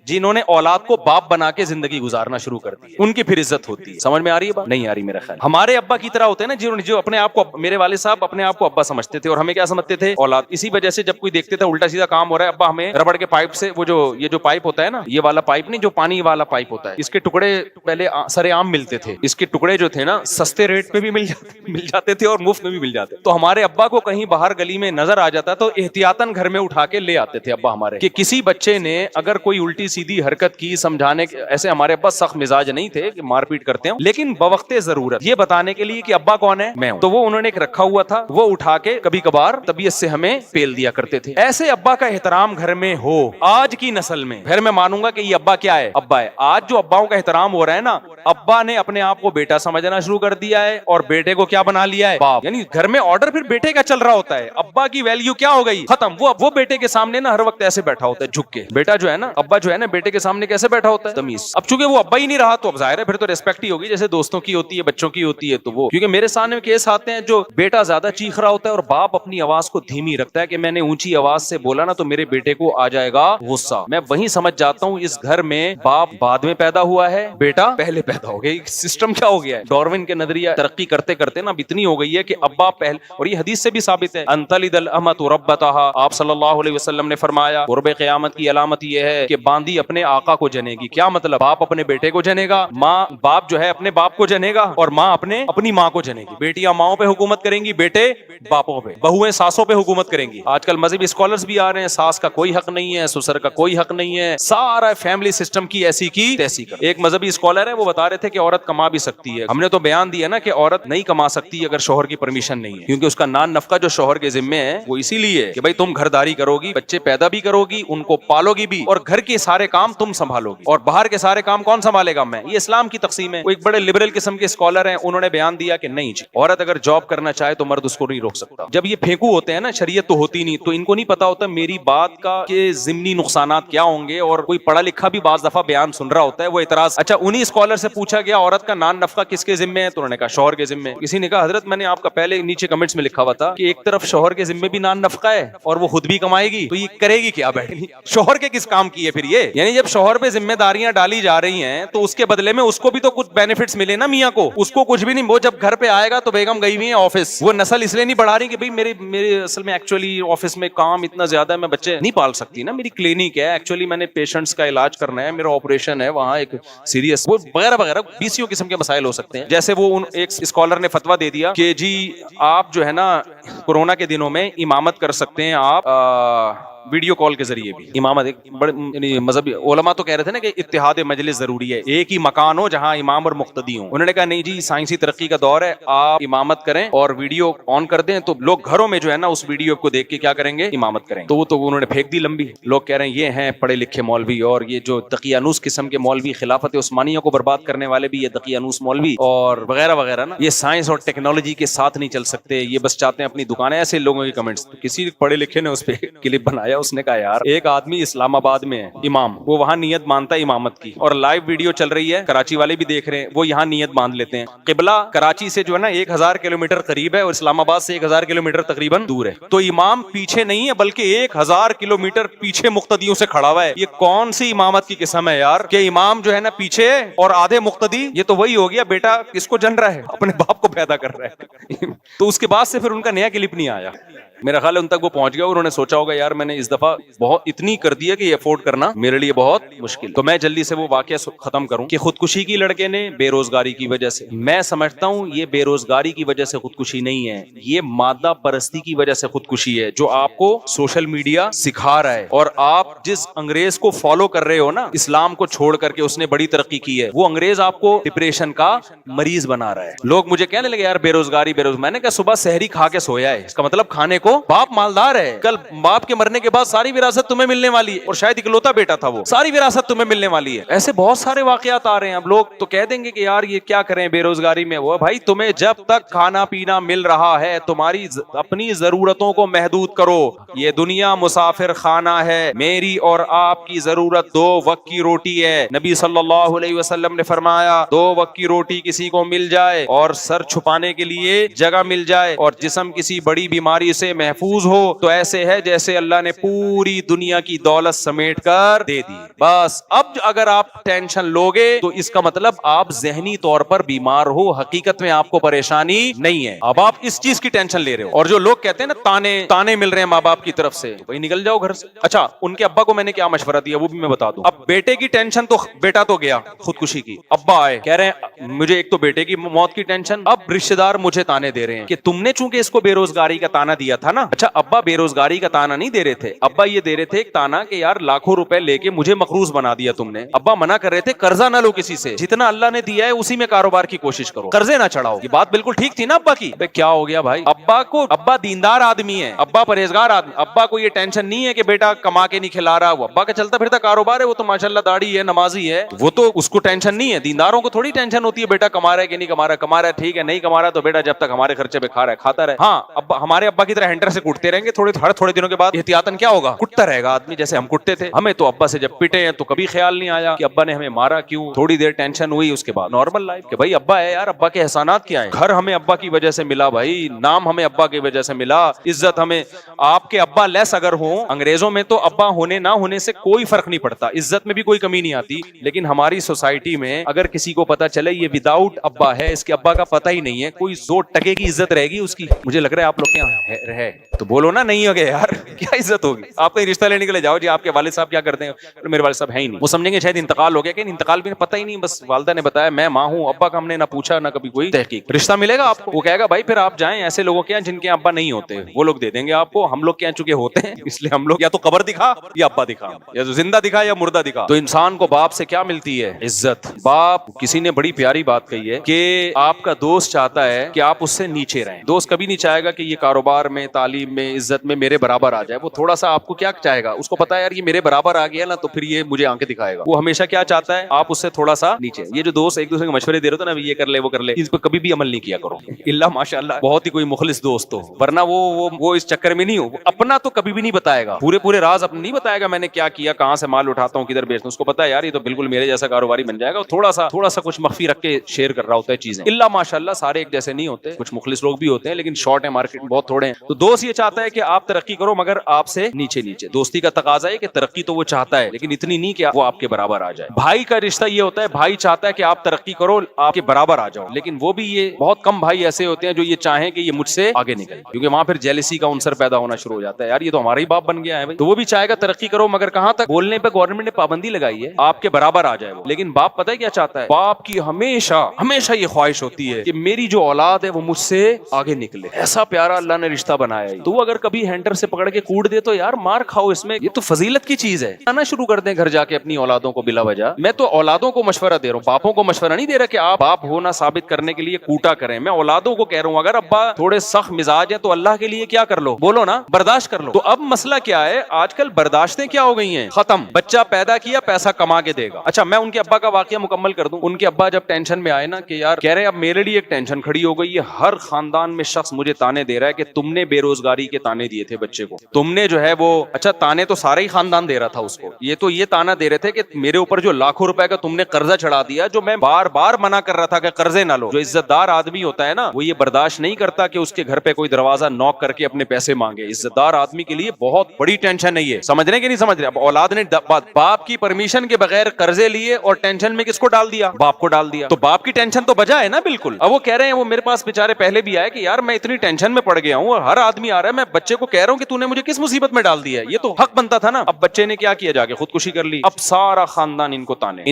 جنہوں نے اولاد کو باپ بنا کے زندگی گزارنا شروع کر دی. ان کی پھر عزت ہوتی ہے. سمجھ میں آ رہی ہے بات؟ نہیں آ رہی میرا خیال. ہمارے ابا کی طرح ہوتے ہیں نا, جو اپنے آپ کو, میرے والد صاحب اپنے آپ کو ابا سمجھتے تھے, اور ہمیں کیا سمجھتے تھے؟ اولاد. اسی وجہ سے جب کوئی دیکھتے تھا الٹا سیدھا کام ہو رہا ہے, ابا ہمیں ربڑ کے پائپ سے, وہ یہ جو پائپ ہوتا ہے نا, یہ والا پائپ نہیں, جو پانی والا پائپ ہوتا ہے, اس کے ٹکڑے پہلے سرے عام ملتے تھے. اس کے ٹکڑے جو تھے نا سستے ریٹ پہ بھی مل جاتے تھے اور مفت میں بھی مل جاتے. تو ہمارے ابا کو کہیں باہر گلی میں نظر آ جاتا تو احتیاطاً گھر میں اٹھا کے لے آتے تھے ابا ہمارے, کہ کسی بچے نے اگر کوئی الٹی سیدھی حرکت کی, سمجھانے ایسے. ہمارے ابا سخت مزاج نہیں تھے کہ مار پیٹ کرتے ہیں, لیکن بوقت ضرورت یہ بتانے کے لیے کہ ابا کون ہے, میں ہوں, تو وہ انہوں نے ایک رکھا ہوا تھا, وہ اٹھا کے کبھی کبھار طبیعت سے ہمیں پیل دیا کرتے تھے. ایسے ابا کا احترام گھر میں ہو آج کی نسل میں, پھر میں مانوں گا کہ یہ ابا کیا ہے, ابا ہے. آج جو اباؤں کا احترام ہو رہا ہے نا, ابا نے اپنے آپ کو بیٹا سمجھنا شروع کر دیا ہے اور بیٹے کو کیا بنا لیا ہے؟ باپ. یعنی گھر میں آرڈر پھر بیٹے کا چل رہا ہوتا ہے. ابا کی ویلیو کیا ہو گئی؟ ختم. وہ بیٹے کے سامنے نا ہر وقت ایسے بیٹھا ہوتا ہے جھک کے. بیٹا جو ہے نا، ابا جو ہے نا، بیٹے کے سامنے کیسے بیٹھا ہوتا ہے؟ تمیز. اب چونکہ وہ ابا ہی نہیں رہا تو اب ظاہر ہے پھر تو ریسپیکٹ ہی ہوگی، جیسے دوستوں کی ہوتی ہے، بچوں کی ہوتی ہے. تو وہ کیونکہ میرے سامنے کیس آتے ہیں جو بیٹا زیادہ چیخ رہا ہوتا ہے اور باپ اپنی آواز کو دھیمی رکھتا ہے کہ میں نے اونچی آواز سے بولا نا تو میرے بیٹے کو آ جائے گا غصہ. میں وہیں سمجھ جاتا ہوں اس گھر میں باپ بعد میں پیدا ہوا ہے، بیٹا پہلے پیدا ہو گیا. سسٹم کیا ہو گیا ہے؟ ڈاروین کے نظریہ ترقی کرتے کرتے نا اب اتنی ہو گئی ہے کہ ابا پہلے، اور یہ حدیث سے بھی ثابت ہے، انتلد الامۃ ربتہا. آپ صلی اللہ علیہ وسلم نے فرمایا قرب قیامت کی علامت یہ ہے کہ باندی اپنے آقا کو جنے گی. کیا مطلب؟ باپ اپنے بیٹے کو جنے گا، ماں باپ جو ہے اپنے باپ کو جنے گا، اور ماں اپنی ماں کو جنے گی. بیٹیاں ماؤں پہ حکومت کریں گی، بیٹے باپوں پہ، بہویں ساسوں پہ حکومت کریں گی. آج کل مذہبی اسکالرز بھی آ رہے ہیں، ساس کا کوئی حق نہیں ہے، سسر کا کوئی حق نہیں ہے، سارا فیملی سسٹم کی ایسی کی تیسی کر. ایک مذہبی اسکالر ہے، وہ بتا رہے تھے کہ عورت کما بھی سکتی ہے. ہم نے تو بیان دیا نا کہ عورت نہیں کما سکتی اگر شوہر کی پرمیشن نہیں ہے، کیونکہ اس کا نان نفقہ جو شوہر کے ذمے ہے وہ اسی لیے کہ بھائی تم گھرداری کرو گی، بچے پیدا بھی کرو گی، ان کو پالو گی بھی، اور گھر کے سارے کام تم سنبھالو گی، اور باہر کے سارے کام کون سنبھالے گا؟ میں. یہ اسلام کی تقسیم ہے. وہ ایک بڑے لبرل قسم کے اسکالر ہیں، انہوں نے بیان دیا کہ نہیں جی، عورت اگر جاب کرنا چاہے تو مرد اس کو نہیں روک سکتا. جب یہ پھینکو ہوتے ہیں نا، شریعت تو ہوتی نہیں، تو ان کو نہیں پتا ہوتا میری بات کا کہ ضمنی نقصانات کیا ہوں گے. اور کوئی پڑھا لکھا بھی بعض دفعہ بیان سن رہا ہوتا ہے، وہ اعتراض. اچھا انہی اسکالر سے پوچھا گیا عورت کا نان نفقہ کس کے ذمے ہے؟ تو انہوں نے کہا شوہر کے ذمے. کسی نے کہا حضرت میں نے آپ کا پہلے نیچے کمنٹس میں لکھا ہوا تھا کہ ایک طرف شوہر کے ذمے بھی نان نفقہ ہے اور وہ خود بھی کمائے گی، تو یہ کرے گی کیا بیٹھ کے؟ شوہر کے کس کام کی ہے پھر یہ؟ یعنی جب شوہر پہ ذمہ داریاں ڈالی جا رہی ہیں تو اس کے بدلے میں اس کو بھی تو کچھ بینیفٹس ملے نا. میاں کو اس کو کچھ بھی نہیں. وہ جب گھر پہ آئے گا تو بیگم گئی ہوئی ہے آفس. وہ نسل اس لیے نہیں بڑھا رہی کہ بھئی میرے اصل میں ایکچولی آفس میں کام اتنا زیادہ ہے، میں بچے نہیں پال سکتی نا، میری کلینک ہے، ایکچولی میں نے پیشنٹس کا علاج کرنا ہے، میرا آپریشن ہے وہاں ایک سیریس، وہ وغیرہ وغیرہ 20 قسم کے مسائل ہو سکتے ہیں. جیسے وہ ایک اسکالر نے فتویٰ دے دیا کہ جی آپ جو ہے نا کورونا کے دنوں میں امامت کر سکتے ہیں آپ ویڈیو کال کے ذریعے بھی. امامت ایک بڑے یعنی مذہبی علماء تو کہہ رہے تھے نا کہ اتحاد مجلس ضروری ہے، ایک ہی مکان ہو جہاں امام اور مقتدی ہوں. انہوں نے کہا نہیں جی سائنسی ترقی کا دور ہے، آپ امامت کریں اور ویڈیو آن کر دیں تو لوگ گھروں میں جو ہے نا اس ویڈیو کو دیکھ کے کیا کریں گے؟ امامت کریں. تو وہ تو انہوں نے پھینک دی لمبی. لوگ کہہ رہے ہیں یہ ہیں پڑھے لکھے مولوی، اور یہ جو دقیانوس قسم کے مولوی، خلافت عثمانیہ کو برباد کرنے والے بھی یہ دقیانوس مولوی اور وغیرہ وغیرہ نا، یہ سائنس اور ٹیکنالوجی کے ساتھ نہیں چل سکتے، یہ بس چاہتے ہیں اپنی دکانیں. ایسے لوگوں کے کمنٹس. تو کسی پڑھے لکھے نے اس پہ کلپ بنایا، اس نے کہا یار ایک آدمی اسلام آباد میں ہے امام، وہ وہاں نیت مانتا ہے امامت کی، اور لائیو ویڈیو چل رہی ہے، کراچی والے بھی دیکھ رہے ہیں، وہ یہاں نیت باندھ لیتے ہیں. قبلہ کراچی سے جو ہے نا 1000 کلومیٹر قریب ہے اور اسلام آباد سے 1000 کلومیٹر تقریباً دور ہے. تو امام پیچھے نہیں ہے بلکہ 1000 کلومیٹر پیچھے مقتدیوں سے کھڑا ہوا ہے. یہ کون سی امامت کی قسم ہے یار کہ امام جو ہے نا پیچھے اور آدھے مقتدی؟ یہ تو وہی ہو گیا بیٹا کس کو جن رہا ہے؟ اپنے باپ کو پیدا کر رہا ہے. تو اس کے بعد سے پھر ان کا نیا کلپ نہیں آیا. میرا خیال ہے ان تک وہ پہنچ گیا، انہوں نے سوچا ہوگا یار میں نے اس دفعہ بہت اتنی کر دی ہے کہ یہ افورڈ کرنا میرے لیے بہت مشکل. تو میں جلدی سے وہ واقعہ ختم کروں کہ خودکشی کی لڑکے نے بے روزگاری کی وجہ سے. میں سمجھتا ہوں یہ بے روزگاری کی وجہ سے خودکشی نہیں ہے، یہ مادہ پرستی کی وجہ سے خودکشی ہے جو آپ کو سوشل میڈیا سکھا رہا ہے. اور آپ جس انگریز کو فالو کر رہے ہو نا، اسلام کو چھوڑ کر کے اس نے بڑی ترقی کی ہے، وہ انگریز آپ کو ڈپریشن کا مریض بنا رہا ہے. لوگ مجھے کہنے لگے یار بے روزگاری بے روزگاری. میں نے کہا صبح سحری کھا کے سویا ہے، اس کا مطلب کھانے کو باپ مالدار ہے. کل باپ کے مرنے کے بعد ساری وراثت تمہیں ملنے والی ہے، اور شاید اکلوتا بیٹا تھا وہ، ساری وراثت تمہیں ملنے والی ہے. ایسے بہت سارے واقعات آ رہے ہیں. اب لوگ تو کہہ دیں گے کہ یار یہ کیا کریں بے روزگاری میں. وہ بھائی تمہیں جب تک کھانا پینا مل رہا ہے تمہاری اپنی ضرورتوں کو محدود کرو. یہ دنیا مسافر خانہ ہے، میری اور آپ کی ضرورت 2 وقت کی روٹی ہے. نبی صلی اللہ علیہ وسلم نے فرمایا 2 وقت کی روٹی کسی کو مل جائے اور سر چھپانے کے لیے جگہ مل جائے اور جسم کسی بڑی بیماری سے محفوظ ہو تو ایسے ہے جیسے اللہ نے پوری دنیا کی دولت سمیٹ کر دے دی. بس اب اگر آپ ٹینشن لوگے تو اس کا مطلب آپ ذہنی طور پر بیمار ہو، حقیقت میں آپ کو پریشانی نہیں ہے. اب آپ اس چیز کی ٹینشن لے رہے ہو. اور جو لوگ کہتے ہیں نا تانے مل رہے ہیں ماں باپ کی طرف سے، بھائی نکل جاؤ گھر سے. اچھا ان کے ابا کو میں نے کیا مشورہ دیا وہ بھی میں بتا دوں. اب بیٹے کی ٹینشن تو بیٹا تو گیا خودکشی کی، ابا آئے کہہ رہے ہیں مجھے ایک تو بیٹے کی موت کی ٹینشن، اب رشتہ دار مجھے تانے دے رہے ہیں کہ تم نے چونکہ اس کو بے روزگاری کا تانا دیا تھا نا. اچھا ابا بے روزگاری کا تانا نہیں دے رہے تھے, ابا یہ دے رہے تھے ایک تانا کہ یار لاکھوں روپے لے کے مجھے مقروض بنا دیا تم نے. ابا منع کر رہے تھے قرضہ نہ لو کسی سے, جتنا اللہ نے دیا ہے اسی میں کاروبار کی کوشش کرو, قرضے نہ چڑھاؤ. یہ بات بالکل ٹھیک تھی نا ابا کی. کیا ہو گیا بھائی, ابا دیندار آدمی ہے, ابا پرہیزگار آدمی, ابا کو یہ ٹینشن نہیں ہے کہ بیٹا کما کے نہیں کھلا رہا. وہ ابا کا چلتا پھرتا کاروبار ہے, وہ تو ماشاءاللہ داڑھی ہے, نمازی ہے, وہ تو اس کو ٹینشن نہیں ہے. دینداروں کو تھوڑی ٹینشن ہوتی ہے بیٹا کما رہا ہے کہ نہیں کما رہا. کما رہا ہے ٹھیک ہے, نہیں کما رہا تو بیٹا جب تک ہمارے خرچے پہ کھا رہا ہے کھاتا رہے. ہاں ابا ہمارے ابا کی طرح ہینڈر سے کوٹتے رہیں گے, ہر تھوڑے دنوں کے بعد احتیاطاً کیا ہوگا, کٹتا رہے گا آدمی جیسے ہم کٹتے تھے. ہمیں تو ابا سے جب پٹے ہیں تو کبھی خیال نہیں آیا کہ ابا نے ہمیں مارا کیوں, تھوڑی دیر ٹینشن ہوئی, اس کے بعد نارمل لائف کہ بھائی ابا ہے یار, ابا کے احسانات کیا ہیں. گھر ہمیں ابا کی وجہ سے ملا بھائی, نام ہمیں ابا کی وجہ سے ملا, عزت ہمیں. آپ کے ابا لیس اگر ہوں, انگریزوں میں تو ابا ہونے نہ ہونے سے کوئی فرق نہیں پڑتا, عزت میں بھی کوئی کمی نہیں آتی. لیکن ہماری سوسائٹی میں اگر کسی کو پتا چلے یہ وداؤٹ ابا ہے, اس کے ابا کا پتہ ہی نہیں ہے, کوئی زور ٹکے کی عزت رہے گی اس کی. مجھے لگ رہا ہے آپ لوگ کیا رہے تو بولو نا, نہیں ہوگے یار کیا عزت ہوگی. آپ کہیں رشتہ لینے کے لیے جاؤ, جی آپ کے والد صاحب کیا کرتے ہیں, میرے والد صاحب ہے ہی نہیں, وہ سمجھیں گے شاید انتقال ہو گیا, کہ انتقال بھی پتہ ہی نہیں, بس والدہ نے بتایا میں ماں ہوں, ابا کا ہم نے نہ پوچھا نہ کبھی کوئی تحقیق. رشتہ ملے گا آپ کو, وہ کہے گا بھائی پھر آپ جائیں ایسے لوگوں کے جن کے ابا نہیں ہوتے, وہ لوگ دے دیں گے آپ کو. ہم لوگ کیا چکے ہوتے ہیں, اس لیے ہم لوگ یا تو قبر دکھا یا ابا دکھا, یا تو زندہ دکھا یا مردہ دکھا. تو انسان کو باپ سے کیا ملتی ہے, عزت. باپ, کسی نے بڑی پیاری بات کہی ہے کہ آپ کا دوست چاہتا ہے کہ آپ اس سے نیچے رہیں. دوست کبھی نہیں چاہے گا کہ یہ کاروبار میں, تعلیم میں, عزت میں میرے برابر آ جائے. وہ تھوڑا سا آپ کو کیا چاہے گا, اس کو پتا ہے یار یہ میرے برابر آ گیا نا تو پھر یہ مجھے آنکھیں دکھائے گا. وہ ہمیشہ کیا چاہتا ہے, آپ اس سے تھوڑا سا نیچے. یہ جو دوست ایک دوسرے کو مشورے دے رہے تھے نا, یہ کر لے وہ کر لے, اس پہ کبھی بھی عمل نہیں کیا کرو الا ماشاءاللہ بہت ہی کوئی مخلص دوست ہو, ورنہ وہ اس چکر میں نہیں ہو. اپنا تو کبھی بھی نہیں بتائے گا, پورے راز اپنے نہیں بتائے گا, میں نے کیا کیا, کہاں سے مال اٹھاتا ہوں, کدھر بیچتا ہوں. اس کو پتا ہے یار یہ تو بالکل میرے جیسا کاروباری بن جائے گا. تھوڑا سا کچھ مخفی رکھ کے شیئر کر رہا ہوتا ہے چیزیں. الا ماشاءاللہ سارے ایک جیسے نہیں ہوتے, کچھ مخلص لوگ بھی ہوتے ہیں لیکن شارٹ ہے مارکیٹ میں, بہت تھوڑے ہیں. تو دوست یہ چاہتا ہے کہ آپ ترقی کرو مگر آپ سے نیچے. دوستی کا تقاضا ہے کہ ترقی تو وہ چاہتا ہے لیکن اتنی نہیں کہ وہ آپ کے برابر آ جائے. بھائی کا رشتہ یہ ہوتا ہے, بھائی چاہتا ہے کہ آپ ترقی کرو, آپ کے برابر آ جاؤ, لیکن وہ بھی یہ بہت کم بھائی ایسے ہوتے ہیں جو یہ چاہیں کہ یہ مجھ سے آگے نکلے, کیونکہ وہاں پھر جیلسی کا عنصر پیدا ہونا شروع ہو جاتا ہے. یار یہ تو ہمارا ہی باپ بن گیا ہے بھائی, تو وہ بھی چاہے گا ترقی کرو مگر کہاں تک, بولنے پہ گورنمنٹ نے پابندی لگائی ہے آپ کے برابر آ جائے وہ. لیکن باپ پتہ ہے کیا چاہتا ہے, باپ کی ہمیشہ یہ خواہش ہوتی ہے کہ میری جو اولاد ہے وہ مجھ سے آگے نکلے. ایسا پیارا اللہ نے رشتہ بنایا ہے. تو وہ اگر کبھی ہینڈر سے پکڑ کے کوٹ دے تو یار مار کھاؤ, اس میں یہ تو فضیلت کی چیز ہے. آنا شروع کر دیں گھر جا کے اپنی اولادوں کو بلا وجہ. میں تو اولادوں کو مشورہ دے رہا ہوں, باپوں کو مشورہ نہیں دے رہا کہ آپ باپ ہونا ثابت کرنے کے لیے کوٹا کریں. میں اولادوں کو کہہ رہا ہوں اگر ابا تھوڑے سخت مزاج ہیں تو اللہ کے لیے کیا کر لو, بولو نا, برداشت کر لو. تو اب مسئلہ کیا ہے, آج کل برداشتیں کیا ہو گئی ہیں, ختم. بچہ پیدا کیا پیسہ کما کے دے گا. اچھا میں ان کے ابا کا واقعہ مکمل کر دوں. ان کے ابا جب ٹینشن میں آئے نا کہ یار کہہ رہے ہیں اب میرے لیے ایک ٹینشن کھڑی ہو گئی ہے, ہر خاندان میں شخص مجھے تانے دے رہا ہے کہ تم نے بے روزگاری کے تانے دیے تھے بچے کو, تم نے جو ہے وہ, اچھا تانے تو سارا ہی خاندان دے رہا تھا اس کو, یہ تانا دے رہے تھے کہ میرے اوپر جو لاکھوں روپے کا تم نے قرضہ چڑھا دیا, جو میں بار بار منع کر رہا تھا کہ قرضے نہ لو. جو عزت دار آدمی ہوتا ہے نا وہ یہ برداشت نہیں کرتا کہ اس کے گھر پہ کوئی دروازہ نوک کر کے اپنے پیسے مانگے. عزت دار آدمی کے لیے بہت بڑی ٹینشن ہے یہ, سمجھ رہے کہ نہیں سمجھ رہے. اب اولاد نے باپ کی پرمیشن کے بغیر قرضے لیے اور ٹینشن میں کس کو ڈال دیا, باپ کو ڈال دیا. تو باپ کی ٹینشن تو بجا ہے نا بالکل. اب وہ کہہ رہے ہیں, وہ میرے پاس بیچارے پہلے بھی آئے کہ یار میں اتنی ٹینشن میں پڑ گیا ہوں, ہر آدمی آ رہا ہے, میں بچے کو کہہ رہا ہوں کہ تو نے مجھے کس مصیبت میں ڈال دیا ہے, یہ تو حق بنتا تھا نا. اب بچے نے کیا کیا, جا کے خودکشی کر لی. اب سارا خاندان ان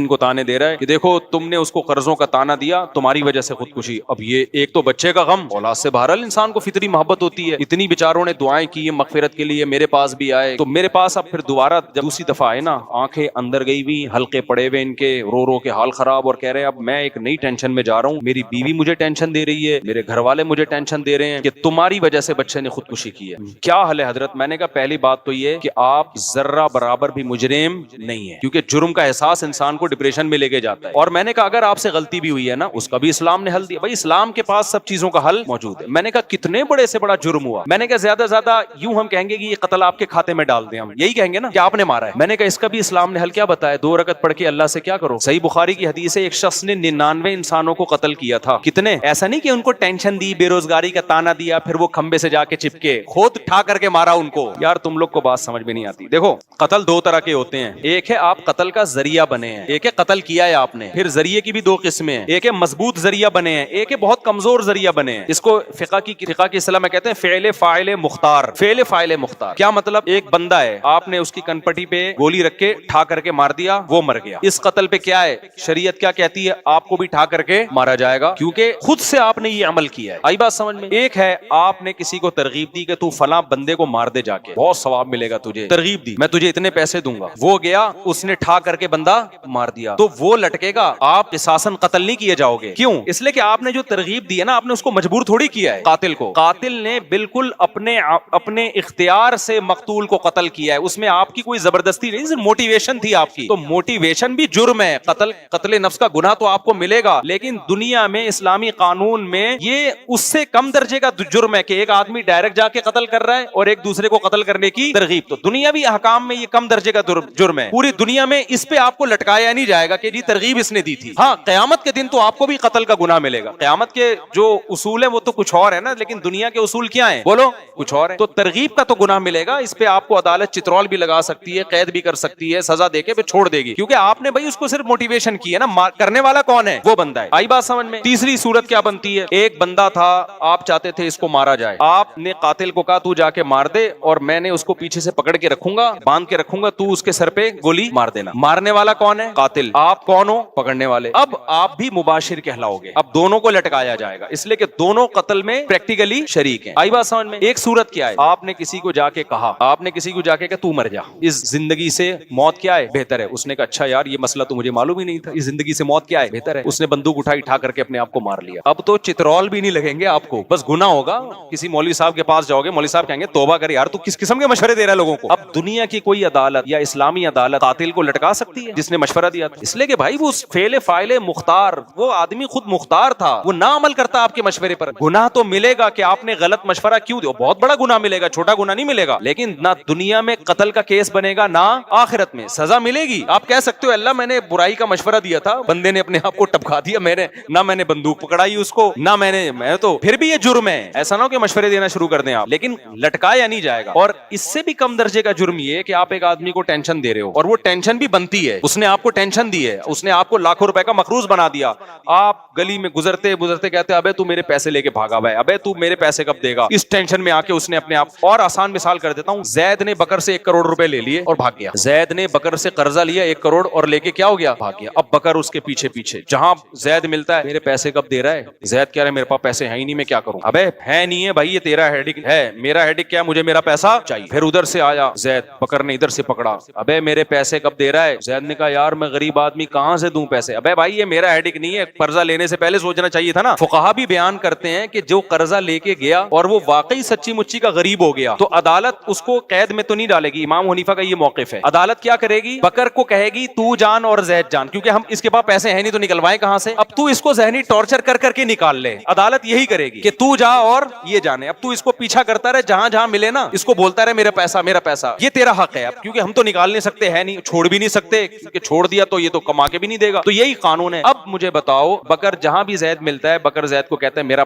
کو تانے دے رہا ہے کہ دیکھو تم نے اس کو قرضوں کا تانا دیا, تمہاری وجہ سے خودکشی. اب یہ ایک تو بچے کا غم, اولاد سے بہرحال انسان کو فطری محبت ہوتی ہے. اتنی بیچاروں نے دعائیں کی مغفرت کے لیے, میرے پاس بھی آئے. تو میرے پاس اب پھر دوبارہ جب دوسری دفعہ آئے نا, آنکھیں اندر گئی ہوئی, حلقے پڑے ہوئے ان کے, رو کے حال خراب, اور کہہ رہے ہیں اب میں ایک نئی ٹینشن میں جا رہا ہوں, میری بیوی مجھے ٹینشن دے رہی ہے, میرے گھر والے مجھے ٹینشن دے رہے ہیں کہ تمہاری وجہ سے بچے نے خودکشی کی ہے. کیا حل ہے حضرت؟ میں نے کہا پہلی بات تو یہ کہ آپ ذرہ برابر بھی مجرم نہیں ہے, کیونکہ جرم کا احساس انسان کو ڈپریشن میں لے کے جاتا ہے. اور میں نے کہا اگر آپ سے غلطی بھی ہوئی ہے نا, اس کا بھی اسلام نے حل دیا. بھائی اسلام کے پاس سب چیزوں کا حل موجود ہے. میں نے کہا کتنے بڑے سے بڑا جرم ہوا, میں نے کہا زیادہ زیادہ یوں ہم کہیں گے کہ یہ قتل آپ کے کھاتے میں ڈال دیں, ہم یہی کہیں گے نا کہ آپ نے مارا ہے. میں نے کہا اس کا بھی اسلام نے حل کیا بتایا, 2 رکعت پڑھ کے اللہ سے کیا کرو. صحیح بخاری کی حدیث ہے, ایک شخص نے 99 انسانوں کو قتل کیا تھا. کتنے, ایسا نہیں کہ ان کو ٹینشن دی, بے روزگاری کا تانا دیا, پھر وہ کھمبے سے جا کے چپکے خود ٹھا کر کے مارا ان کو. یار تم لوگ کو بات سمجھ میں نہیں آتی. دیکھو قتل 2 طرح کے ہوتے ہیں, ایک ہے آپ قتل کا ذریعہ بنے ہیں, ایک ہے قتل کیا ہے آپ نے. پھر ذریعے کی بھی 2 قسمیں ہیں, ایک ہے مضبوط ذریعہ بنے ہیں, ایک ہے بہت کمزور ذریعہ بنے ہیں. اس کو فقہ کی اصطلاح میں کہتے ہیں فعل فاعل مختار. فعل فاعل مختار کیا مطلب, ایک بندہ ہے, آپ نے اس کی کنپٹی پہ گولی رکھ کے ٹھا کر کے مار دیا, وہ مر گیا. اس قتل پہ کیا ہے, شریعت کیا کہتی ہے, آپ کو بھی ٹھا کر کے مارا جائے گا, کیونکہ خود سے آپ نے یہ عمل کیا ہے. آئی بات سمجھ میں. ایک ہے آپ نے کسی کو ترغیب دی کہ تو فلاں بندے کو مار دے جا کے, بہت ثواب ملے گا تجھے, ترغیب دی, میں تجھے اتنے پیسے دوں گا. وہ گیا, اس نے ٹھا کر کے بندہ مار دیا, تو وہ لٹکے گا, آپ قصاصاً قتل نہیں کیے جاؤ گے. کیوں؟ اس لیے کہ آپ نے جو ترغیب دی ہے نا, آپ نے اس کو مجبور تھوڑی کیا ہے. قاتل کو, قاتل نے بالکل اپنے اختیار سے مقتول کو قتل کیا ہے, اس میں آپ کی کوئی زبردستی نہیں, صرف موٹیویشن تھی آپ کی. تو موٹیویشن بھی جرم ہے, قتل نفس کا گناہ تو آپ کو ملے گا, لیکن دنیا میں اسلامی قانون میں یہ اس سے کم درجے کا جرم ہے کہ ایک آدمی ڈائریکٹ جا کے قتل کر رہا ہے اور ایک دوسرے کو قتل کرنے کی ترغیب. تو دنیاوی احکام میں یہ کم درجے کا جرم ہے. پوری دنیا میں اس پہ آپ کو لٹکایا نہیں جائے گا کہ جی ترغیب اس نے دی تھی. ہاں, قیامت کے دن تو آپ کو بھی قتل کا گناہ ملے گا. قیامت کے جو اصول ہیں وہ تو کچھ اور ہے نا, لیکن دنیا کے اصول کیا ہیں بولو, کچھ اور ہے. تو ترغیب کا تو گناہ ملے گا, اس پہ آپ کو عدالت چترول بھی لگا سکتی ہے, قید بھی کر سکتی ہے, سزا دے کے پھر چھوڑ دے گی, کیونکہ آپ نے بھائی اس کو صرف موٹیویشن کی ہے نا. کرنے والا کون ہے؟ وہ بندہ ہے. آئی بات سمجھ میں؟ تیسری صورت کیا بنتی ہے؟ ایک بندہ تھا, آپ چاہتے تھے اس کو مارا جائے, آپ نے قاتل کو کہا تو جا کے مار دے اور میں نے اس کو پیچھے سے پکڑ کے رکھوں گا, باندھ کے رکھوں گا, تو اس کے سر پہ گولی مار دینا. مارنے والا کون ہے؟ قاتل. آپ کون ہو؟ پکڑنے والے. اب آپ بھی مباشر کہلاؤ گے. اب دونوں کو لٹکایا جائے گا, اس لیے کہ دونوں قتل میں پریکٹیکلی شریک ہیں. آئی بات سمجھ میں؟ ایک صورت کیا ہے, آپ نے کسی کو جا کے کہا, آپ نے کسی کو جا کے کہا تو مر جا, اس زندگی سے موت کیا ہے بہتر ہے. اس نے کہا اچھا یار یہ مسئلہ تو مجھے معلوم ہی نہیں تھا, اس زندگی سے موت کیا ہے بہتر ہے. اس نے بندوق اٹھا کر کے اپنے آپ کو مار لیا. اب تو چترول بھی نہیں لگیں گے آپ کو, بس گناہ ہوگا. کسی مولوی صاحب کے پاس جاؤ گے, مولوی صاحب کہیں گے توبہ کر یار, تو کس قسم کے مشورے دے رہا ہے لوگوں کو. اب دنیا کی کوئی عدالت یا اسلامی عدالت قاتل کو لٹکا سکتی ہے جس نے مشورہ دیا تھا؟ اس لیے کہ بھائی وہ فعل فاعل مختار, وہ آدمی خود مختار تھا, وہ نہ عمل کرتا آپ کے مشورے پر. گناہ تو ملے گا کہ آپ نے غلط مشورہ کیوں دیا, بہت بڑا گناہ ملے گا, چھوٹا گناہ نہیں ملے گا. لیکن نہ دنیا میں قتل کا کیس بنے گا, نہ آخرت میں سزا ملے گی. آپ کہہ سکتے ہو اللہ میں نے برائی کا مشورہ دیا تھا, بندے نے اپنے آپ کو ٹپکا دیا, میں نے بندوق پکڑائی اس کو, نہ میں تو پھر بھی یہ جرم ہے. ایسا نہ ہو کہ مشورے دینا شروع کر دیں آپ, لیکن لٹکایا نہیں جائے گا. اور اس سے بھی کم درجے کا جرم یہ ہے کہ آپ ایک آدمی کو ٹینشن دے رہے ہو, اور وہ ٹینشن بھی بنتی ہے, اس نے آپ کو ٹینشن دی ہے, اس نے آپ کو لاکھوں روپے کا مقروض بنا دیا. آپ گلی میں گزرتے کہتے ابے تو میرے پیسے لے کے بھاگا ہوا ہے, ابے تو میرے پیسے کب دے گا. اس ٹینشن میں آ کے اس نے اپنے آپ. اور آسان مثال کر دیتا ہوں, زید نے بکر سے 1 کروڑ روپے لے لیے اور بھاگ گیا. زید نے بکر سے قرضہ لیا 1 کروڑ اور لے کے کیا ہو گیا, بھاگ گیا. اب بکر اس کے پیچھے جہاں زید ملتا ہے, میرے پیسے کب دے رہا ہے. زید کہہ رہا ہے میرے پاس پیسے ہیں ہی نہیں, میں کیا کروں. ابے ہے نہیں ہے بھائی, یہ تیرا ہیڈک ہے, میرا ہیڈک کیا, مجھے میرا پیسہ چاہیے. پھر ادھر سے آیا زید, بکر نے ادھر سے پکڑا, ابے میرے پیسے کب دے رہا ہے. زید نے کہا یار میں غریب آدمی کہاں سے دوں پیسے. ابے بھائی یہ میرا ہیڈک نہیں ہے, قرضہ لینے سے پہلے سوچنا چاہیے تھا نا. فقہا بھی بیان کرتے ہیں کہ جو قرضہ لے کے گیا اور وہ واقعی سچی مچی کا غریب ہو گیا, تو عدالت اس کو قید میں تو نہیں ڈالے گی. امام حنیفہ کا یہ موقف ہے. عدالت کیا کرے گی, بکر کو کہے گی تو جان اور زید جان, کیونکہ ہم اس کے پاس پیسے ہیں نہیں تو نکلوائیں کہاں سے. اب تو اس کو ذہنی ٹارچر کر کے نکال لے. عدالت یہی کرے گی کہ تو جا اور یہ جانے. اب تو اس کو پیچھا کرتا رہے, جہاں ملے نا اس کو بولتا رہے میرا پیسہ, یہ تیرا حق ہے. اب کیونکہ ہم تو نکال نہیں سکتے, ہے نہیں, چھوڑ بھی نہیں سکتے, کیونکہ چھوڑ دیا تو یہ تو کما کے بھی نہیں دے گا. تو یہی قانون ہے. اب مجھے بتاؤ, بکر جہاں بھی زید ملتا ہے, بکر زید کو کہتا ہے میرا